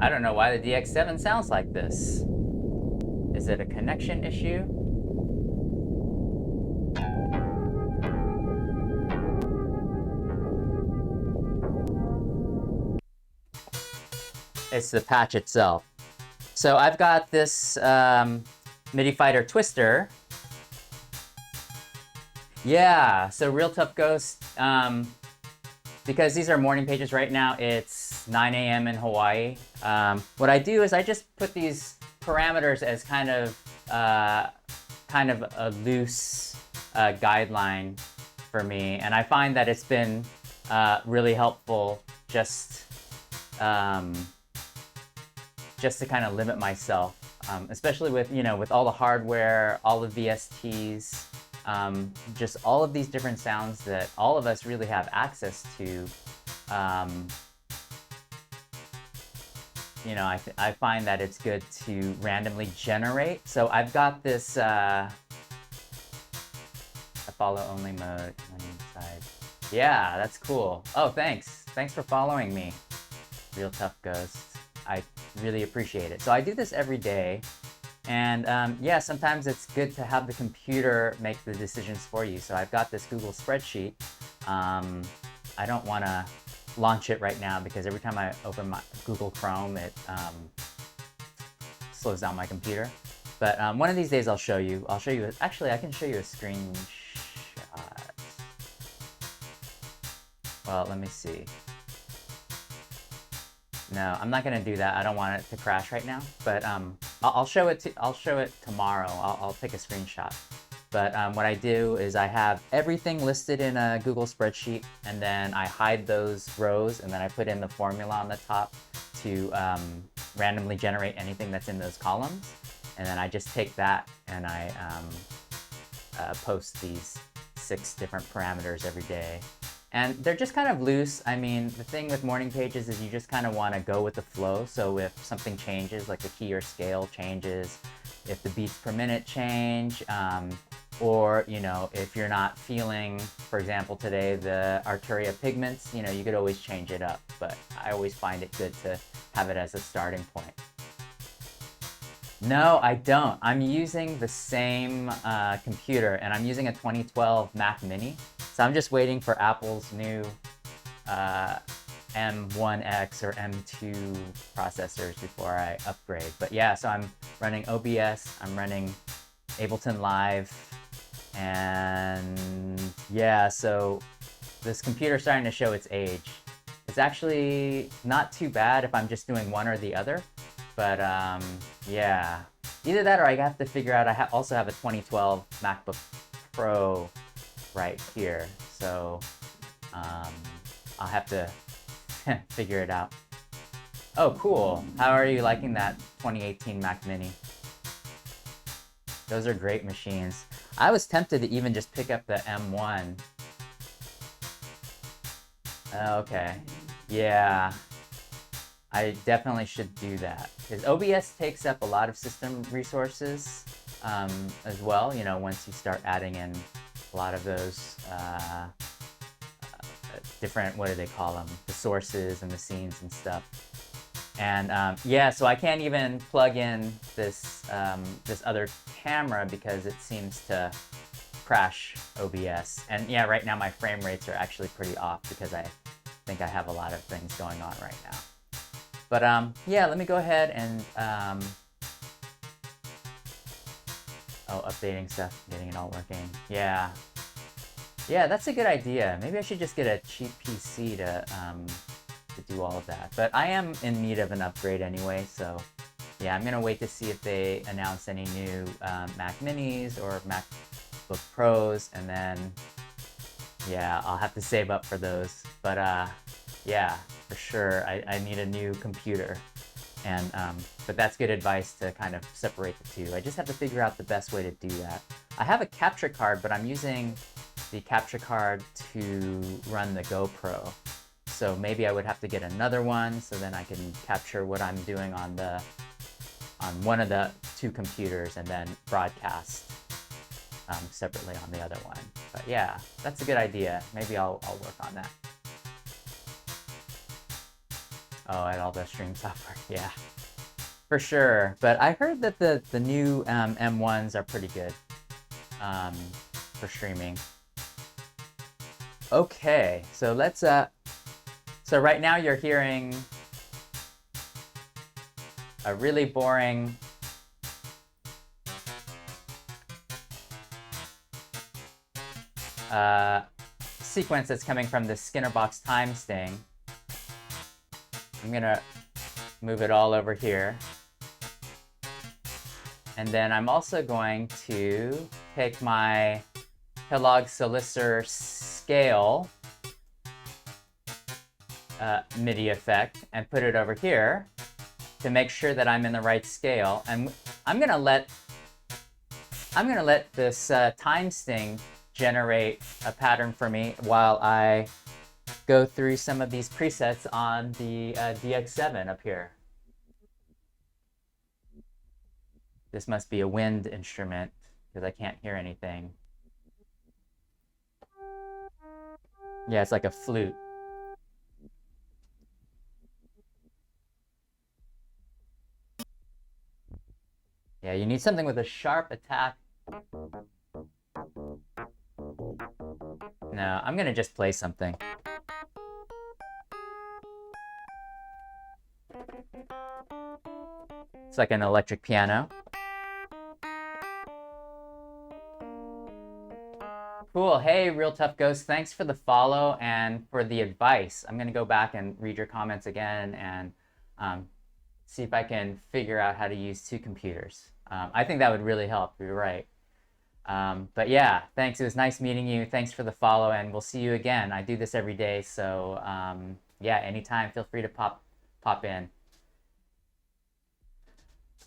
I don't know why the DX7 sounds like this. Is it a connection issue? It's the patch itself. So I've got this MIDI Fighter Twister. Yeah, so Real Tough Ghost, because these are morning pages right now, it's 9 a.m. in Hawaii. What I do is I just put these parameters as kind of a loose guideline for me, and I find that it's been really helpful just to kind of limit myself, especially with with all the hardware, all the VSTs, just all of these different sounds that all of us really have access to. I find that it's good to randomly generate. So I've got this a follow only mode on the side. Yeah, that's cool. Oh, thanks for following me, Real Tough Ghost. I really appreciate it. So I do this every day, and yeah, sometimes it's good to have the computer make the decisions for you. So I've got this Google spreadsheet. I don't want to launch it right now because every time I open my Google Chrome, it slows down my computer. But one of these days I'll show you. Actually, I can show you a screenshot. Well, let me see. No, I'm not gonna do that. I don't want it to crash right now. But I'll show it tomorrow. I'll take a screenshot. But what I do is I have everything listed in a Google spreadsheet, and then I hide those rows, and then I put in the formula on the top to randomly generate anything that's in those columns. And then I just take that and I post these 6 different parameters every day. And they're just kind of loose. I mean, the thing with morning pages is you just kind of want to go with the flow. So if something changes, like the key or scale changes, if the beats per minute change, or, you know, if you're not feeling, for example, today, the Arturia Pigments, you know, you could always change it up. But I always find it good to have it as a starting point. No, I don't. I'm using the same computer, and I'm using a 2012 Mac Mini. So I'm just waiting for Apple's new M1X or M2 processors before I upgrade. But yeah, so I'm running OBS, I'm running Ableton Live, and yeah, so this computer's starting to show its age. It's actually not too bad if I'm just doing one or the other, but yeah, either that or I have to figure out, I also have a 2012 MacBook Pro right here, so I'll have to figure it out. Oh, cool. How are you liking that 2018 Mac Mini? Those are great machines. I was tempted to even just pick up the M1. Okay, yeah, I definitely should do that, because OBS takes up a lot of system resources as well, you know, once you start adding in a lot of those different, what do they call them, the sources and the scenes and stuff. And yeah, so I can't even plug in this this other camera because it seems to crash OBS. And yeah, right now my frame rates are actually pretty off because I think I have a lot of things going on right now. But yeah, let me go ahead and oh, updating stuff, getting it all working. Yeah. Yeah, that's a good idea. Maybe I should just get a cheap PC to do all of that. But I am in need of an upgrade anyway, so yeah, I'm gonna wait to see if they announce any new Mac Minis or MacBook Pros, and then yeah, I'll have to save up for those. But yeah, for sure, I need a new computer. And but that's good advice to kind of separate the two. I just have to figure out the best way to do that. I have a capture card, but I'm using the capture card to run the GoPro. So maybe I would have to get another one so then I can capture what I'm doing on one of the 2 computers and then broadcast separately on the other one. But yeah, that's a good idea. Maybe I'll work on that. Oh, and all the stream software, yeah, for sure. But I heard that the new M1s are pretty good for streaming. Okay, so let's so right now you're hearing a really boring sequence that's coming from the Skinnerbox time sting. I'm gonna move it all over here. And then I'm also going to take my Pelog Selisir scale MIDI effect and put it over here to make sure that I'm in the right scale. And I'm gonna let this time sting generate a pattern for me while I go through some of these presets on the DX7 up here. This must be a wind instrument because I can't hear anything. Yeah, it's like a flute. Yeah, you need something with a sharp attack. No, I'm gonna just play something. It's like an electric piano. Cool. Hey, Real Tough Ghost. Thanks for the follow and for the advice. I'm going to go back and read your comments again and see if I can figure out how to use 2 computers. I think that would really help. You're right. But yeah, thanks. It was nice meeting you. Thanks for the follow, and we'll see you again. I do this every day, so yeah, anytime. Feel free to pop in.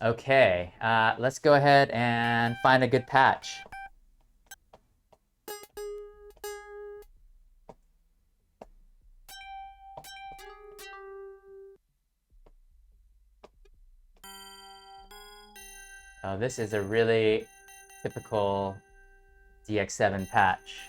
Okay, let's go ahead and find a good patch. Oh, this is a really typical DX7 patch.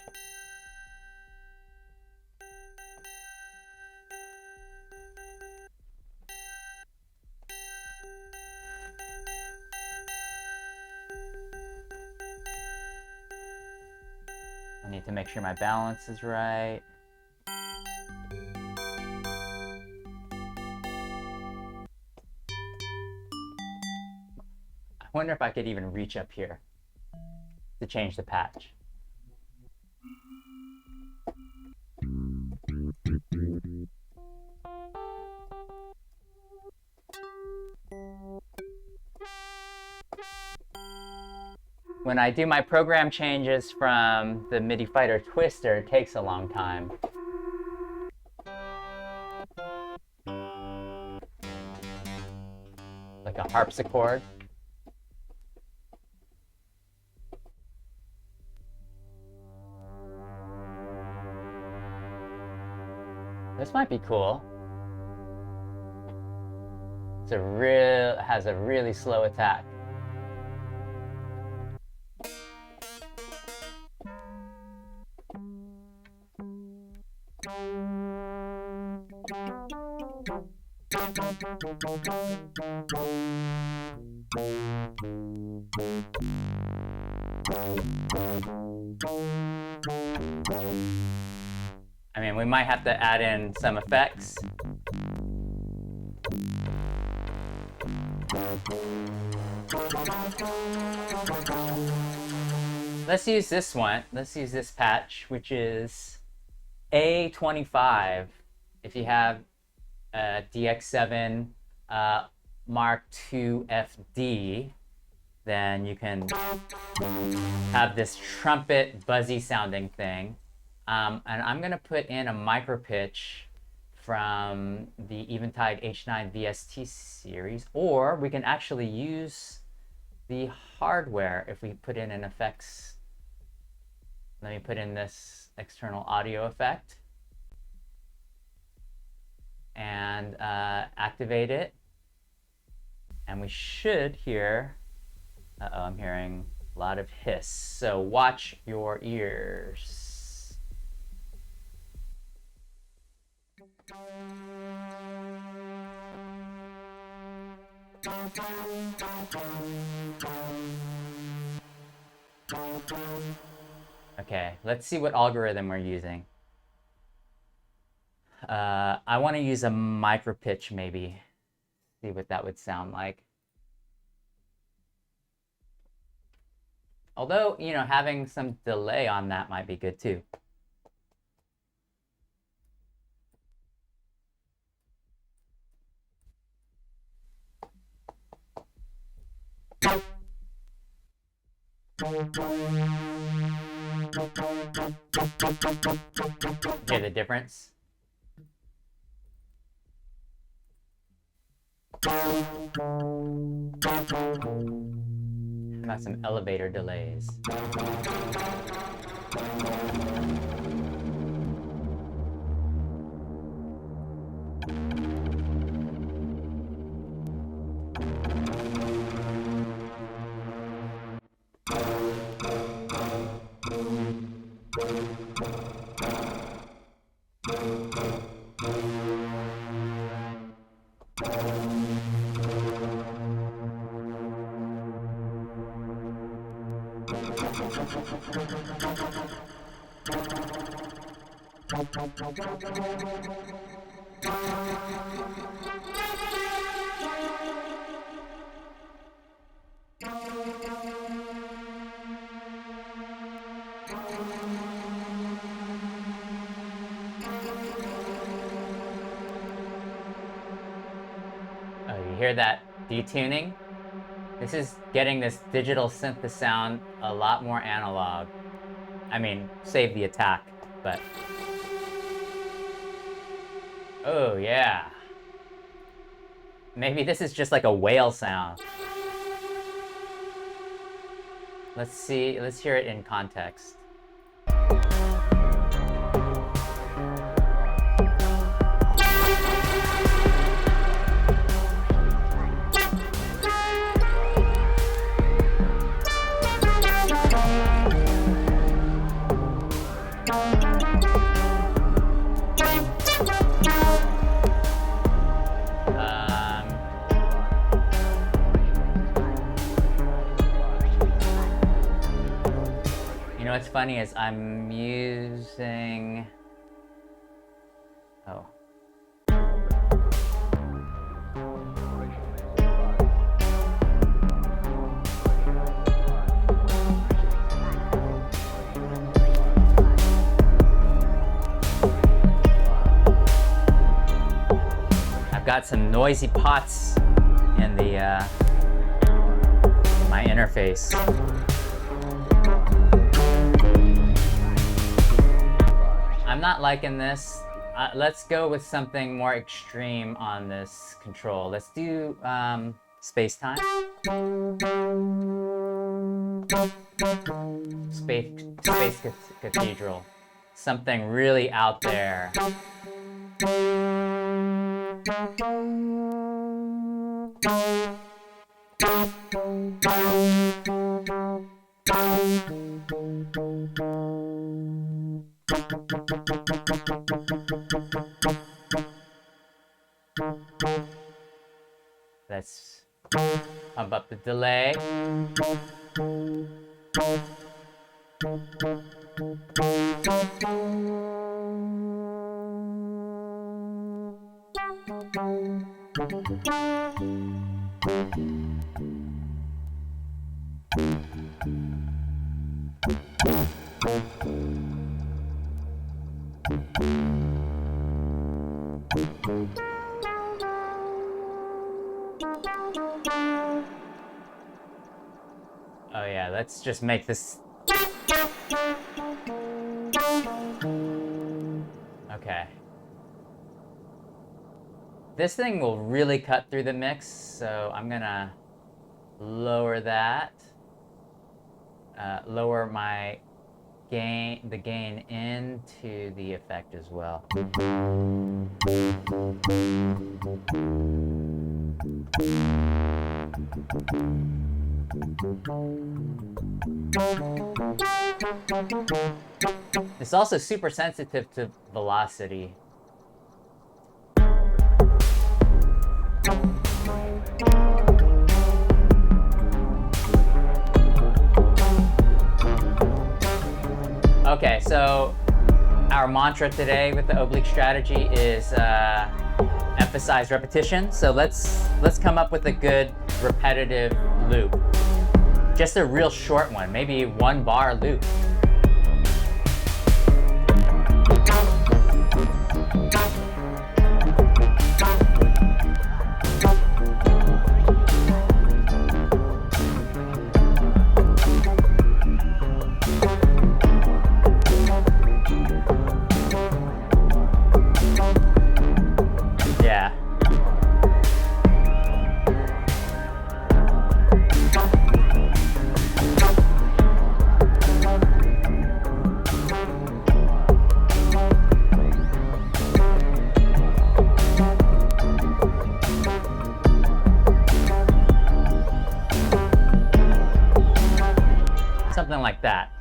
I need to make sure my balance is right. I wonder if I could even reach up here to change the patch. When I do my program changes from the MIDI Fighter Twister, it takes a long time. Like a harpsichord. This might be cool. Has a really slow attack. I mean, we might have to add in some effects. Let's use this one. Let's use this patch, which is A25. If you have a DX7 Mark II FD, then you can have this trumpet buzzy sounding thing. And I'm gonna put in a micro pitch from the Eventide H9 VST series, or we can actually use the hardware if we put in an effects. Let me put in this external audio effect and activate it. And we should hear, uh-oh, I'm hearing a lot of hiss. So watch your ears. Okay, let's see what algorithm we're using. I want to use a micro pitch maybe. See what that would sound like. Although, you know, having some delay on that might be good too. Hear the difference? Got some elevator delays. Oh, you hear that detuning? This is getting this digital synth to sound a lot more analog. I mean, save the attack, but... Oh, yeah. Maybe this is just like a whale sound. Let's see, let's hear it in context. What's funny is I'm using... Oh. I've got some noisy pots in the in my interface. I'm not liking this. Let's go with something more extreme on this control. Let's do space-time. Space Cathedral. Something really out there. Let's pump up the delay. Oh yeah, let's just make this... Okay. This thing will really cut through the mix, so I'm gonna lower that. Lower my gain, the gain into the effect as well. It's also super sensitive to velocity. Okay, so our mantra today with the Oblique Strategy is emphasize repetition. So let's come up with a good repetitive loop. Just a real short one, maybe 1 bar loop. Something like that.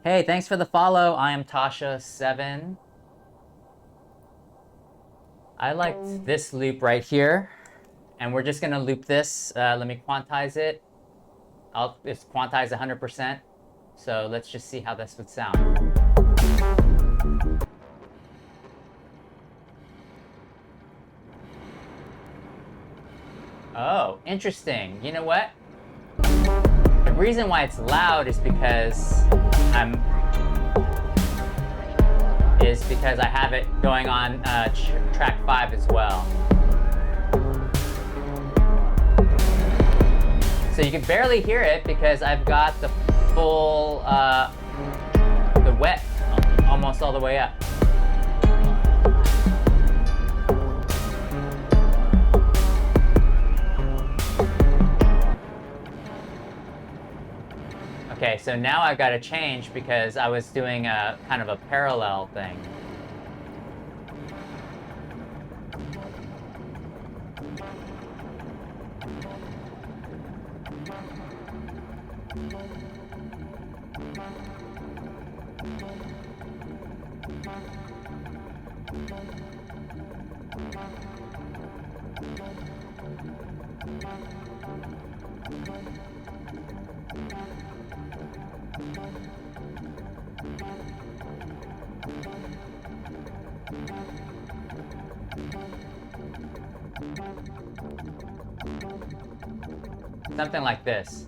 Hey, thanks for the follow. I am Tasha7. I liked this loop right here, and we're just gonna loop this. Let me quantize it. It's quantized 100%. So let's just see how this would sound. Oh, interesting. You know what? The reason why it's loud is because is because I have it going on track 5 as well. So you can barely hear it because I've got the full, the wet almost all the way up. Okay, so now I've got to change because I was doing a kind of a parallel thing. Something like this.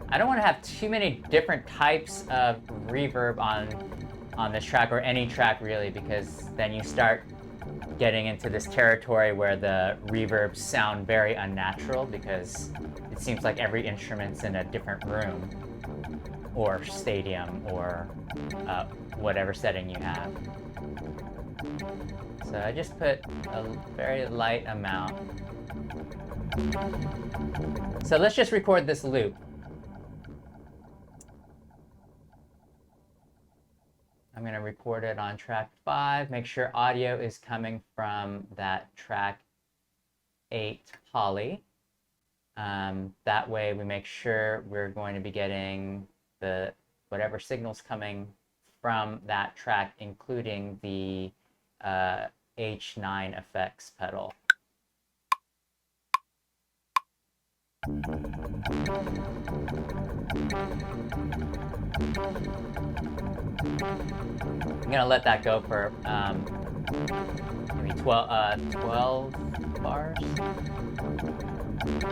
I don't want to have too many different types of reverb on this track, or any track really, because then you start getting into this territory where the reverbs sound very unnatural because it seems like every instrument's in a different room or stadium or whatever setting you have. So I just put a very light amount. So let's just record this loop. I'm going to record it on track 5. Make sure audio is coming from that track 8 poly. That way we make sure we're going to be getting the whatever signals coming from that track, including the H9 effects pedal. I'm gonna let that go for maybe 12 bars.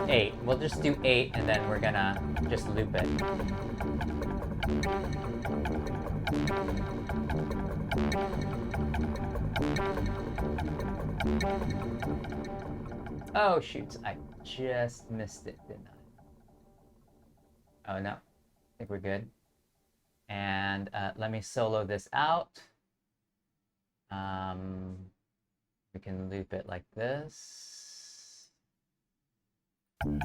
8. We'll just do 8 and then we're gonna just loop it. Oh shoot, I just missed it, didn't I? Oh no, I think we're good. And let me solo this out. We can loop it like this. Let's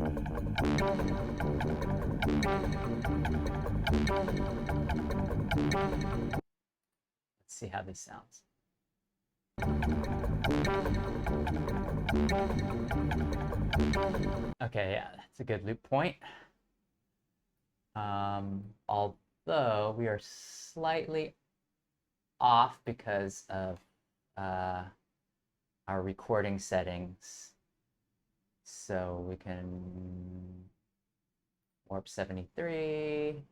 see how this sounds. Okay, yeah, that's a good loop point. Although we are slightly off because of our recording settings. So we can warp 73.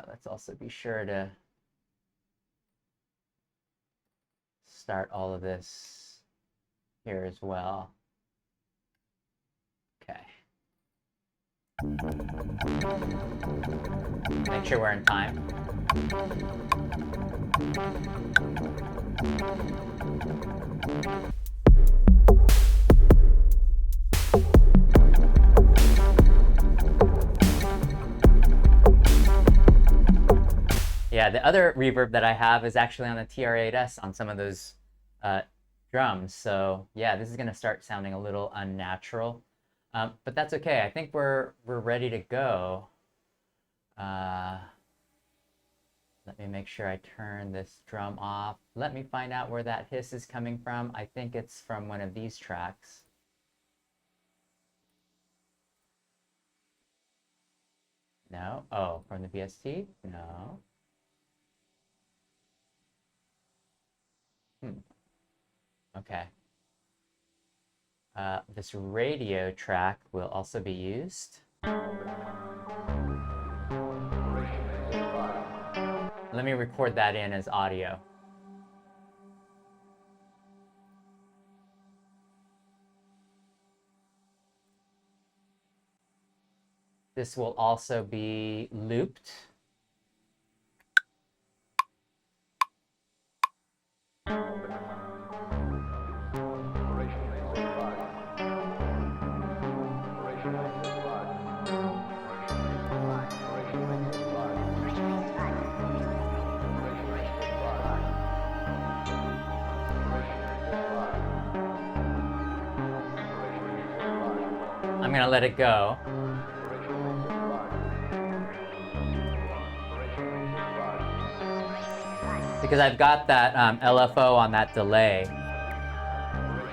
Let's also be sure to start all of this here as well. Okay. Make sure we're in time. Yeah, the other reverb that I have is actually on the TR-8S on some of those drums. So yeah, this is going to start sounding a little unnatural, but that's okay. I think we're ready to go. Let me make sure I turn this drum off. Let me find out where that hiss is coming from. I think it's from one of these tracks. No? Oh, from the VST? No. Okay. This radio track will also be used. Let me record that in as audio. This will also be looped. I'm gonna let it go. Because I've got that LFO on that delay.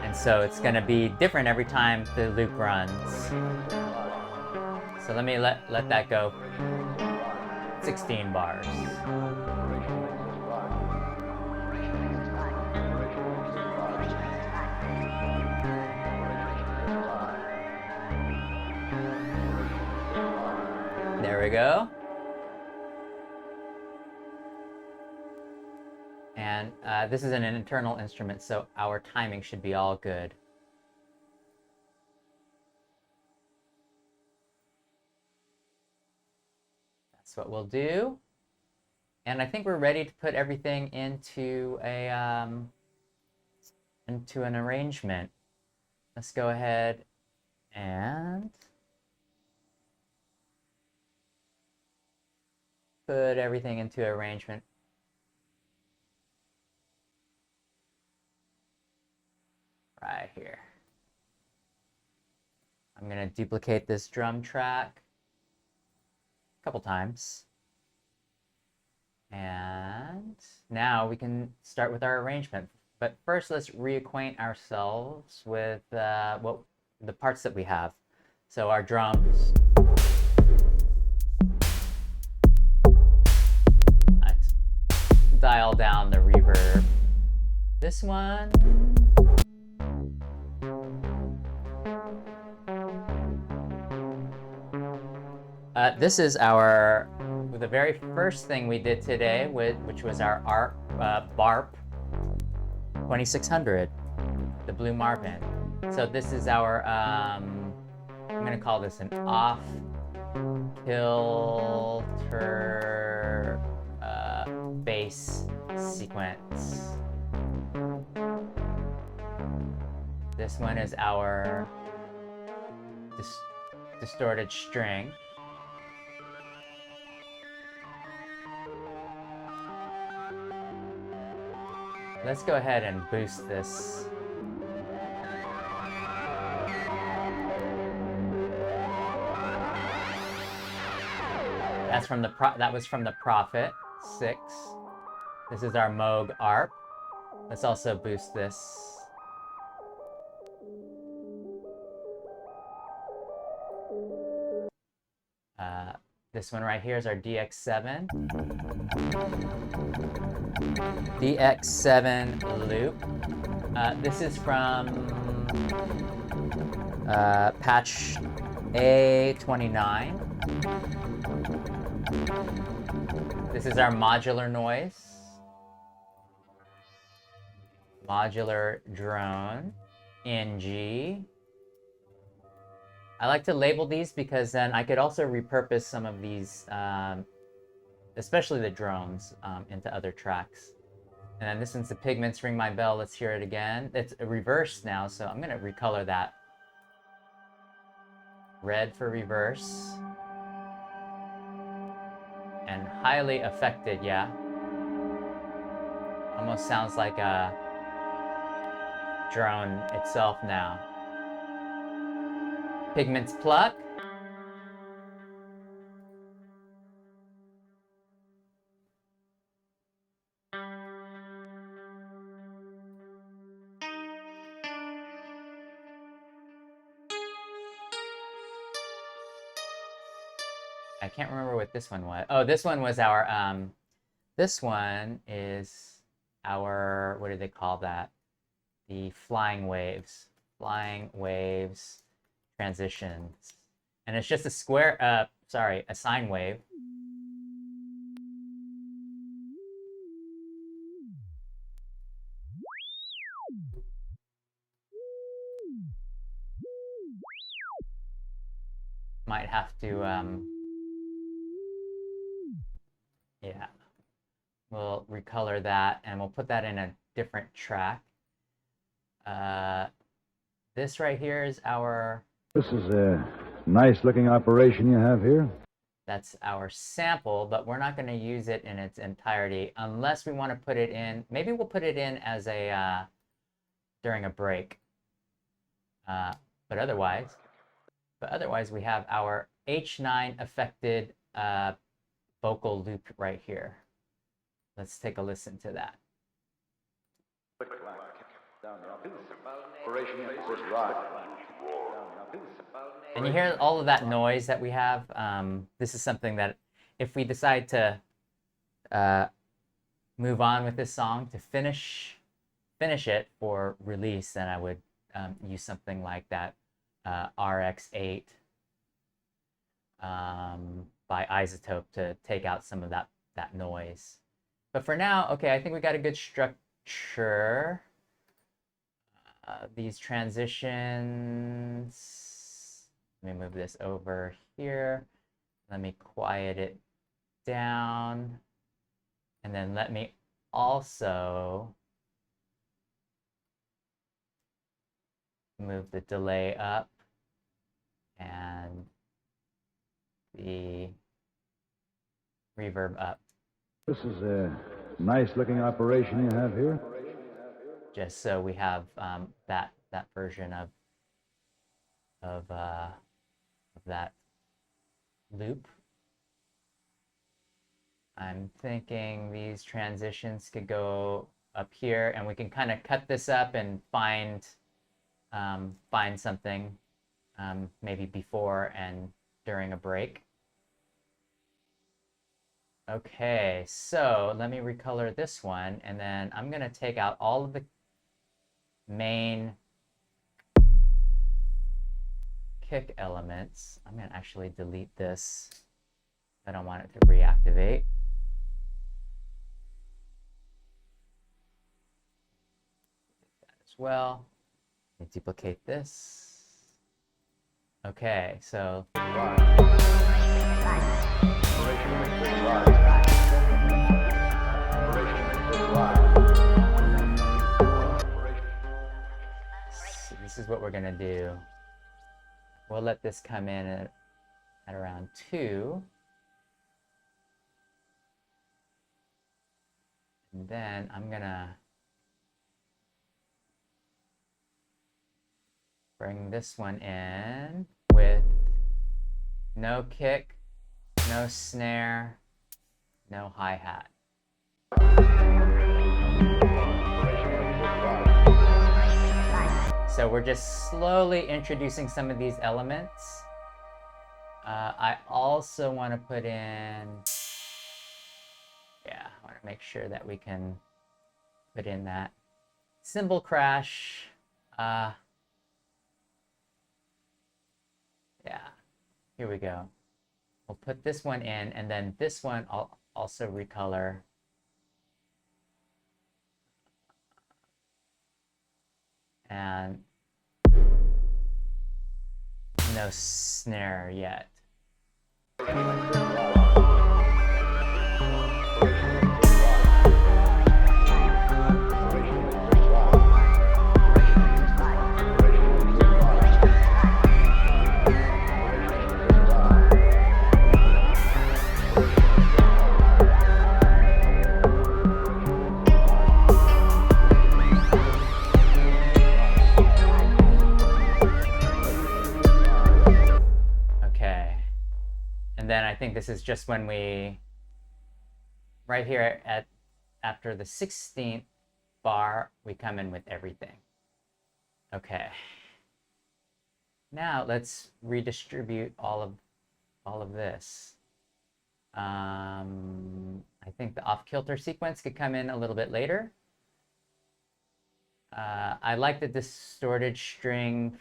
And so it's gonna be different every time the loop runs. So let me let that go. 16 bars. There we go. And this is an internal instrument, so our timing should be all good. That's what we'll do. And I think we're ready to put everything into an arrangement. Let's go ahead and put everything into arrangement. Right here. I'm gonna duplicate this drum track a couple times. And now we can start with our arrangement. But first, let's reacquaint ourselves with the parts that we have. So our drums. Let's dial down the reverb. This one. This is the very first thing we did today, which was our BARP 2600, the Blue Marvin. So this is our, I'm gonna call this an off-kilter bass sequence. This one is our distorted string. Let's go ahead and boost this. That was from the Prophet 6. This is our Moog ARP. Let's also boost this. This one right here is our DX7. DX7 loop. This is from patch A29. This is our modular noise. Modular drone in G. I like to label these because then I could also repurpose some of these, especially the drones, into other tracks. And then this one's the Pigments, Ring My Bell. Let's hear it again. It's reversed now, so I'm gonna recolor that. Red for reverse. And highly affected, yeah. Almost sounds like a drone itself now. Pigments pluck. I can't remember what this one was. Oh, this one was our, this one is our, what do they call that? The flying waves. Flying waves transitions. And it's just a square, a sine wave. might have to, yeah, we'll recolor that and we'll put that in a different track. This right here is our... This is a nice looking operation you have here. That's our sample, but we're not going to use it in its entirety unless we want to put it in. Maybe we'll put it in as a during a break. But otherwise we have our H9 affected vocal loop right here. Let's take a listen to that. And you hear all of that noise that we have. This is something that if we decide to move on with this song to finish it for release, then I would use something like that RX8 by Isotope to take out some of that noise. But for now, okay, I think we got a good structure. These transitions, let me move this over here. Let me quiet it down. And then let me also move the delay up and the reverb up. This is a nice looking operation you have here. Just so we have that version of that loop. I'm thinking these transitions could go up here, and we can kind of cut this up and find something maybe before and during a break. Okay, so let me recolor this one, and then I'm going to take out all of the main kick elements. I'm going to actually delete this. I don't want it to reactivate. That as well. Let me duplicate this. Okay, so this is what we're gonna do. We'll let this come in at around 2. And then I'm gonna bring this one in with no kick, no snare, no hi-hat. So we're just slowly introducing some of these elements. I also want to put in, I want to make sure that we can put in that cymbal crash. Here we go. We'll put this one in, and then this one I'll also recolor. And no snare yet. And then I think this is just when we, right here after the 16th bar, we come in with everything. Okay. Now let's redistribute all of this. I think the off-kilter sequence could come in a little bit later. I like the distorted string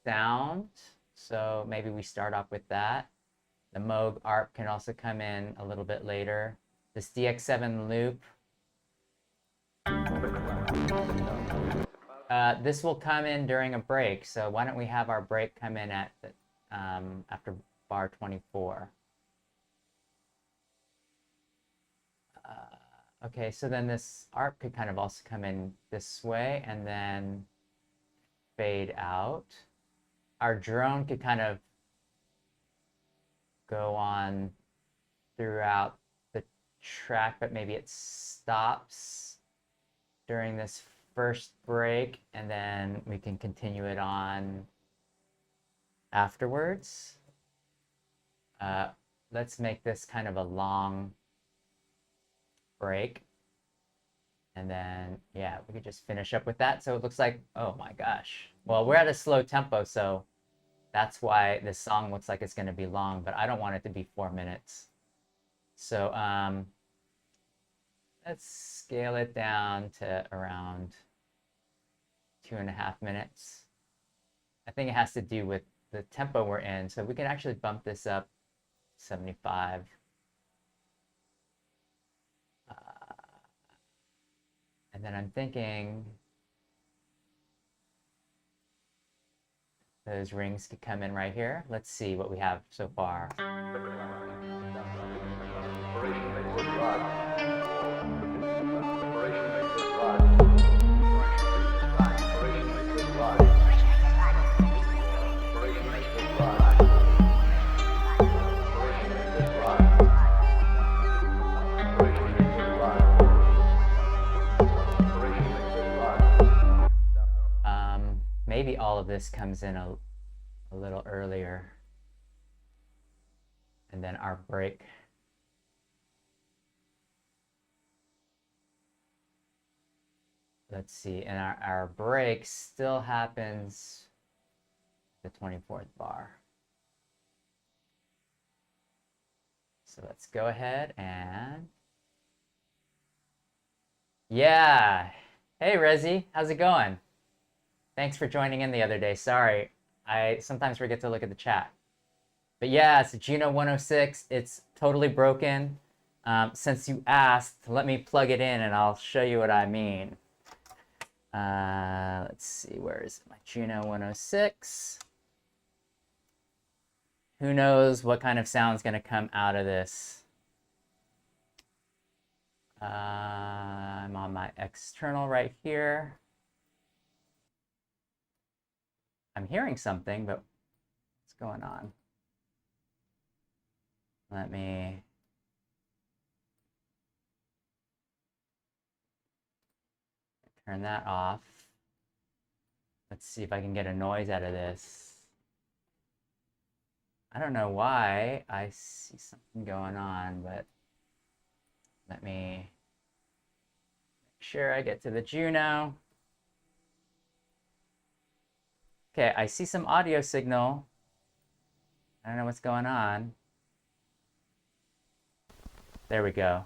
sound, so maybe we start off with that. The Moog ARP can also come in a little bit later. This DX7 loop. This will come in during a break, so why don't we have our break come in at after bar 24. Okay, so then this ARP could kind of also come in this way and then fade out. Our drone could kind of go on throughout the track, but maybe it stops during this first break, and then we can continue it on afterwards. Let's make this kind of a long break. And then, yeah, we could just finish up with that. So it looks like, oh my gosh. Well, we're at a slow tempo, so that's why this song looks like it's going to be long, but I don't want it to be 4 minutes. So let's scale it down to around 2.5 minutes. I think it has to do with the tempo we're in. So we can actually bump this up 75. And then I'm thinking those rings could come in right here. Let's see what we have so far. Maybe all of this comes in a little earlier. And then our break. Let's see, and our break still happens the 24th bar. So let's go ahead and... Yeah! Hey Rezi, how's it going? Thanks for joining in the other day. Sorry, I sometimes forget to look at the chat. But yeah, it's a Juno 106. It's totally broken. Since you asked, let me plug it in and I'll show you what I mean. Let's see, where is it? My Juno 106. Who knows what kind of sound's gonna come out of this? I'm on my external right here. I'm hearing something, but what's going on? Let me... turn that off. Let's see if I can get a noise out of this. I don't know why I see something going on, but let me make sure I get to the Juno. Okay, I see some audio signal. I don't know what's going on. There we go.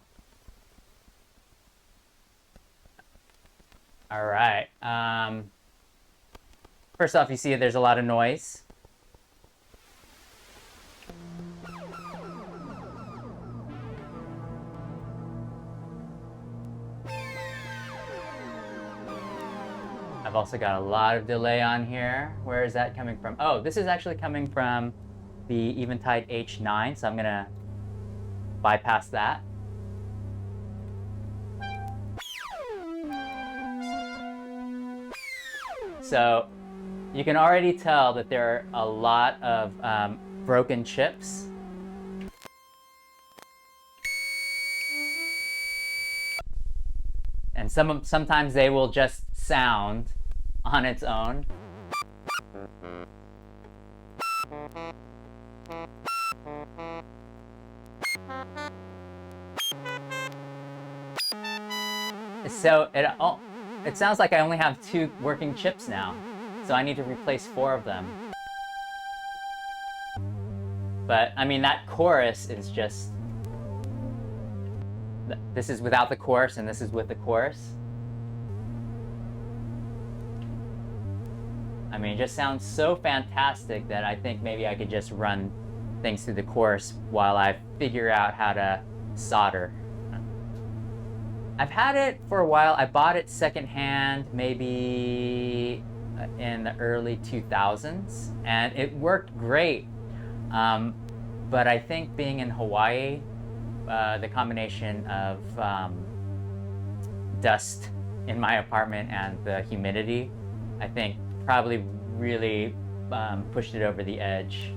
All right. First off, you see there's a lot of noise. I've also got a lot of delay on here. Where is that coming from? Oh, this is actually coming from the Eventide H9, so I'm gonna bypass that. So you can already tell that there are a lot of broken chips. And sometimes they will just sound on its own. So it sounds like I only have 2 working chips now, so I need to replace 4 of them. But I mean, that chorus is just... This is without the chorus and this is with the chorus. I mean, it just sounds so fantastic that I think maybe I could just run things through the chorus while I figure out how to solder. I've had it for a while. I bought it secondhand maybe in the early 2000s, and it worked great. But I think being in Hawaii, the combination of dust in my apartment and the humidity, I think probably really pushed it over the edge.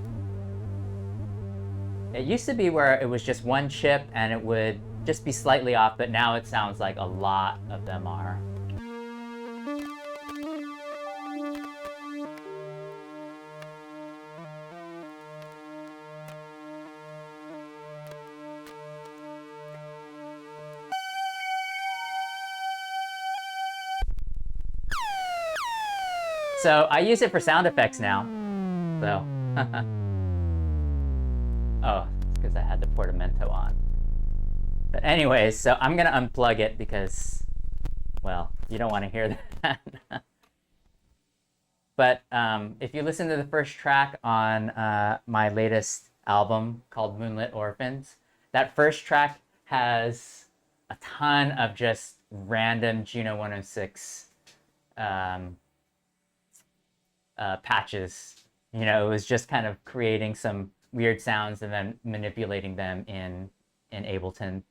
It used to be where it was just one chip and it would just be slightly off, but now it sounds like a lot of them are. So I use it for sound effects now. So, oh, it's because I had the portamento on. But anyways, so I'm gonna unplug it because, well, you don't want to hear that. But if you listen to the first track on my latest album called Moonlit Orphans, that first track has a ton of just random Juno 106 patches. You know, it was just kind of creating some weird sounds and then manipulating them in Ableton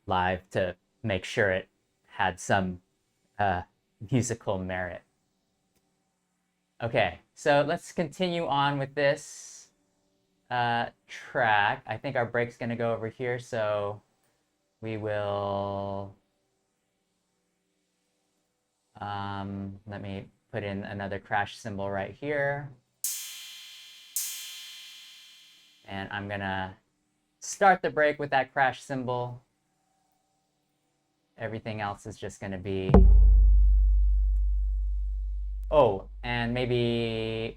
Live to make sure it had some musical merit. Okay, so let's continue on with this track. I think our break's gonna go over here, so we will let me put in another crash cymbal right here. And I'm gonna start the break with that crash cymbal. Everything else is just gonna be... Oh, and maybe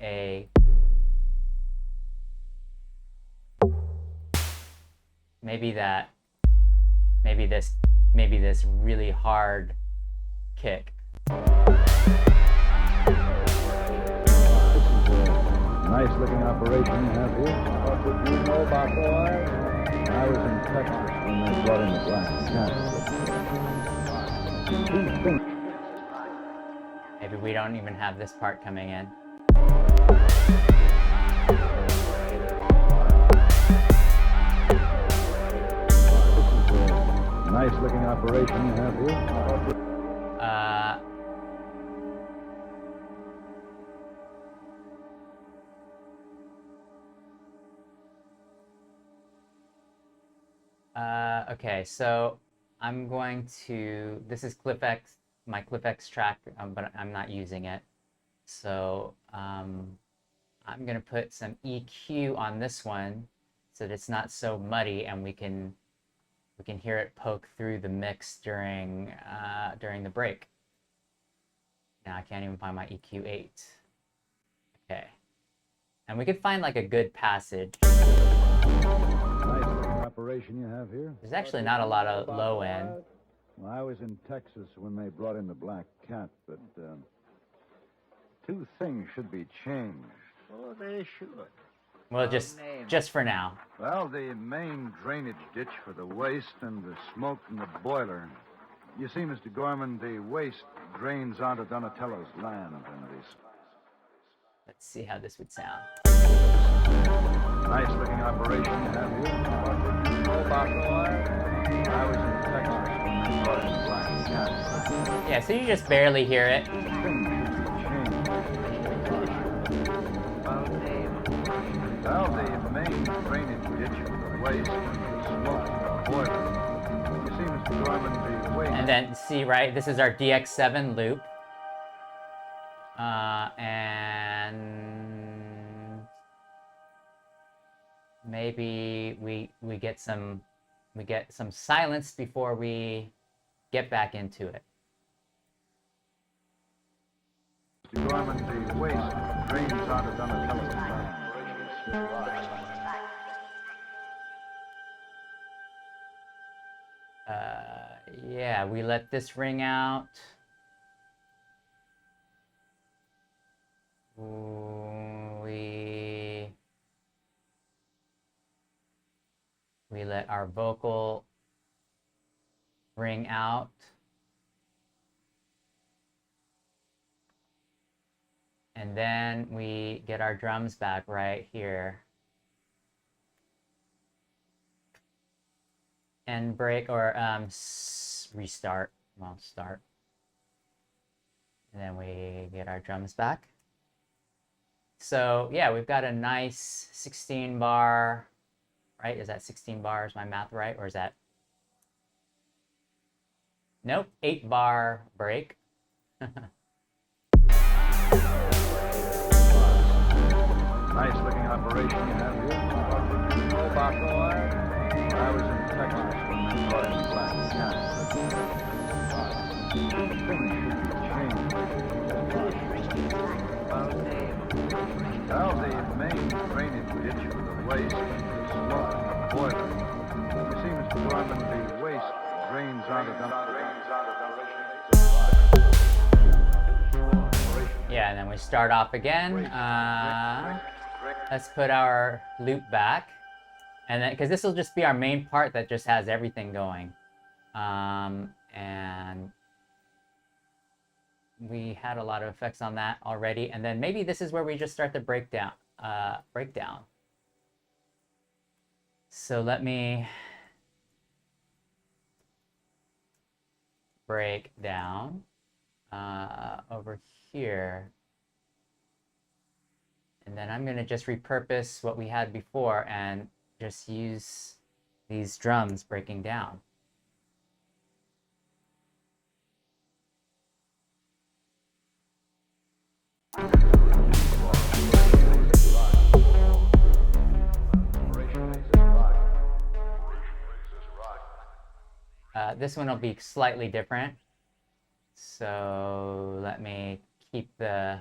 this really hard kick. Nice looking operation you have here. What did you know about boy? I was in Texas when they brought in the black cat. Maybe we don't even have this part coming in. This is a nice looking operation you have here. Okay, so I'm going to, this is ClipX, my ClipX track, but I'm not using it. So I'm gonna put some EQ on this one so that it's not so muddy and we can hear it poke through the mix during the break. Now I can't even find my EQ8. Okay. And we could find like a good passage. Operation you have here? There's actually not a lot of low end. Well, I was in Texas when they brought in the black cat, but two things should be changed. Oh, they should. Well, just for now. Well, the main drainage ditch for the waste and the smoke from the boiler. You see, Mr. Gorman, the waste drains onto Donatello's land, and this. Let's see how this would sound. Nice looking operation you have here. I was in Texas when they brought in the black cat. Yeah, so you just barely hear it. Well, the main drainage ditch for the waste and the smoke from the boiler. You see, Mr. Gorman, the waste... And then, see, right, this is our DX7 loop. And maybe we get some silence before we get back into it. Mr. Gorman, the waste drains onto Donatello's land. Yeah, we let this ring out. We let our vocal ring out. And then we get our drums back right here. And break or restart. Well, start. And then we get our drums back. So yeah, we've got a nice 16 bar, right? Is that 16 bars, my math right? Or is that? Nope, 8 bar break. Nice looking operation you have here. Oh, boy. I was in Texas when they brought in black cats. The thing should be changed. Well, the main drainage ditch for the waste is smoke from the boiler. You see, Mr. Gorman, the waste drains onto the Yeah, and then we start off again. Let's put our loop back. And then, because this will just be our main part that just has everything going. And we had a lot of effects on that already. And then maybe this is where we just start the breakdown. So let me break down over here. And then I'm going to just repurpose what we had before and just use these drums breaking down. This one will be slightly different. So let me keep the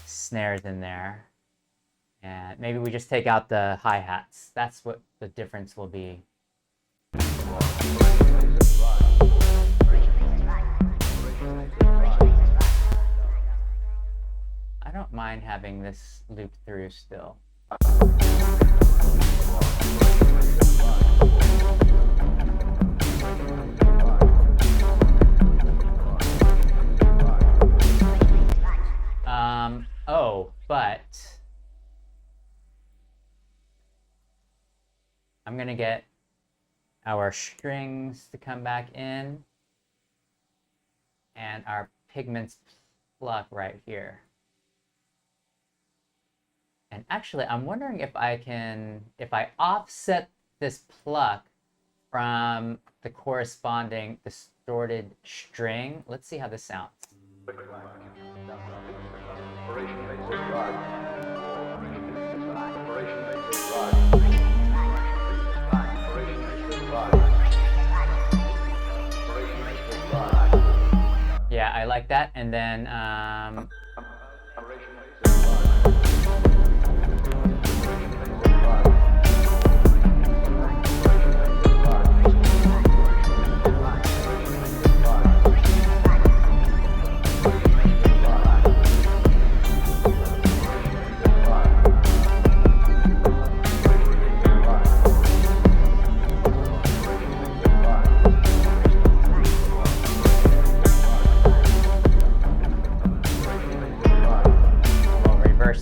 snares in there. And maybe we just take out the hi-hats. That's what the difference will be. I don't mind having this loop through still. Oh, but I'm gonna get our strings to come back in and our pigments pluck right here. And actually, I'm wondering if I offset this pluck from the corresponding distorted string. Let's see how this sounds. Yeah, I like that. And then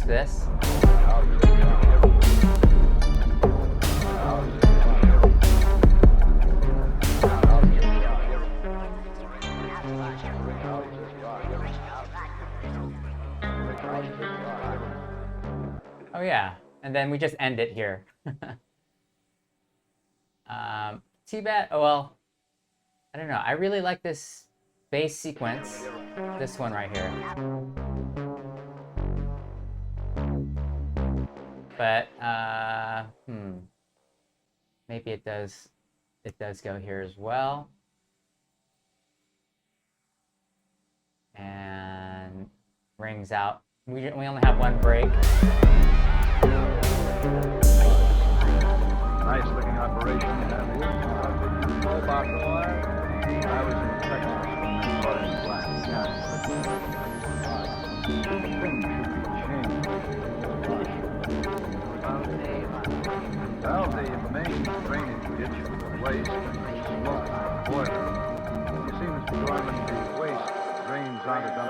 this. Oh yeah, and then we just end it here. Too bad. Oh well, I don't know. I really like this bass sequence. This one right here. But maybe it does go here as well. And rings out. We only have one break. nice looking operation you have here. Oh, boy. I was in Texas when they brought in black cats. The thing should be changed. Well, the main drainage ditch for the waste is smoke from the boiler. You see, Mr. Gorman, the waste drains onto the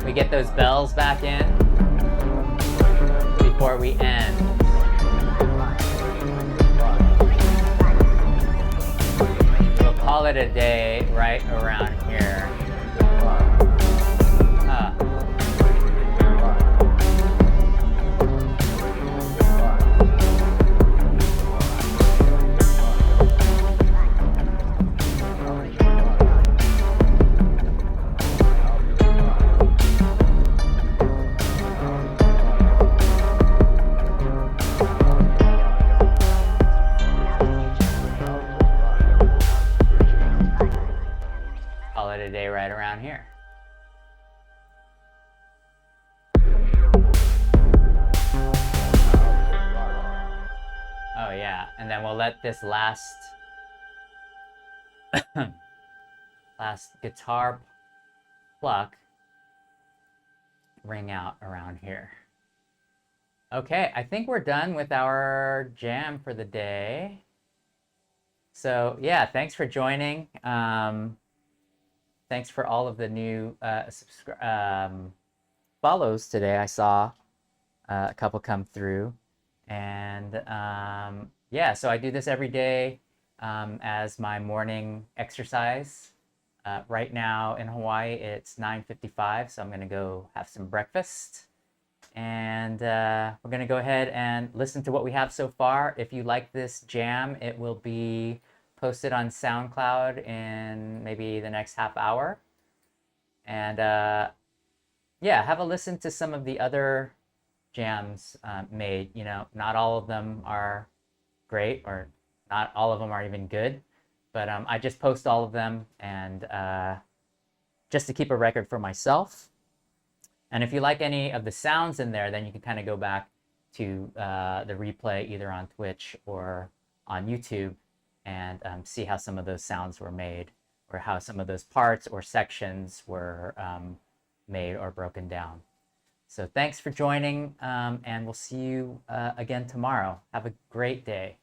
we get those bells back in before we end. We'll call it a day right around here. Call it a day right around here. Oh yeah, and then we'll let this last guitar pluck ring out around here. Okay, I think we're done with our jam for the day. So yeah, thanks for joining. Thanks for all of the new follows today. I saw a couple come through. And yeah, so I do this every day as my morning exercise. Right now in Hawaii, it's 9:55, so I'm gonna go have some breakfast. And we're gonna go ahead and listen to what we have so far. If you like this jam, it will be posted on SoundCloud in maybe the next half hour. And yeah, have a listen to some of the other jams made. You know, not all of them are great, or not all of them are even good, but I just post all of them, and just to keep a record for myself. And if you like any of the sounds in there, then you can kind of go back to the replay either on Twitch or on YouTube and see how some of those sounds were made, or how some of those parts or sections were made or broken down. So thanks for joining, and we'll see you again tomorrow. Have a great day.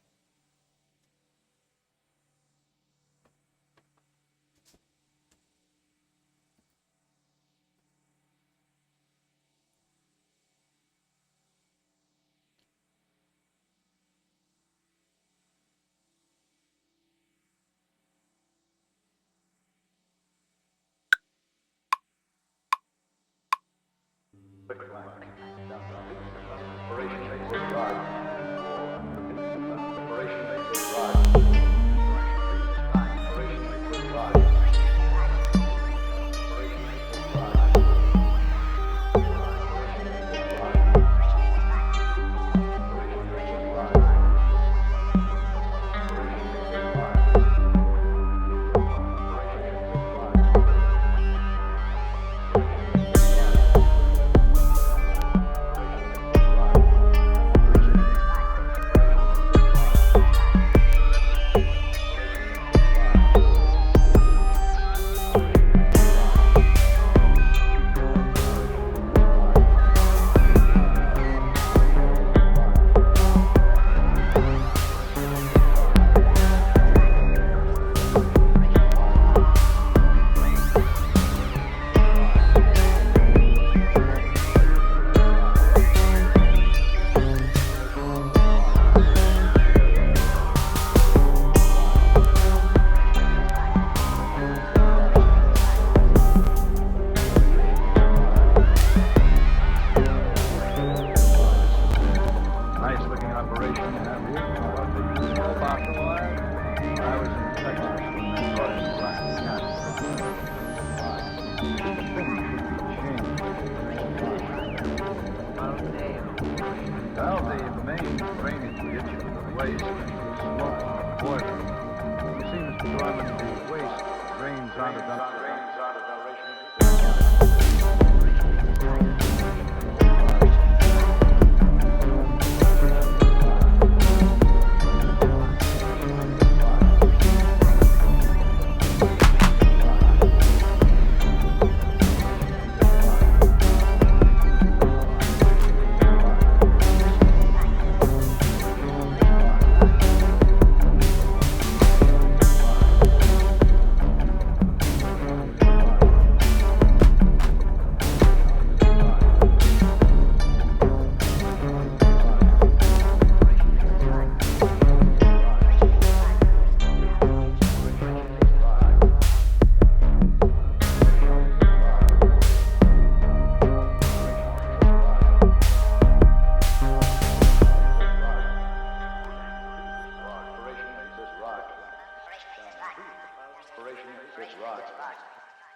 this rock.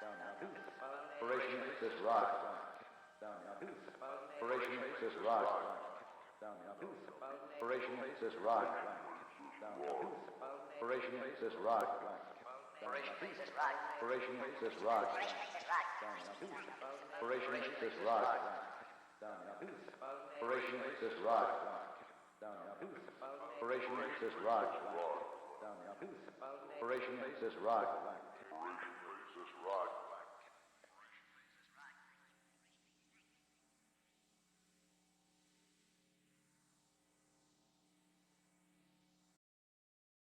Down now. Inspiration this rock. Down now. Inspiration this rock. Down now. Inspiration this rock. Down now. Inspiration this rock. Inspiration this rock. Down now. Inspiration this rock. Down now. Inspiration this rock. Down now. Inspiration this rock. Down now. Inspiration this rock. This rock.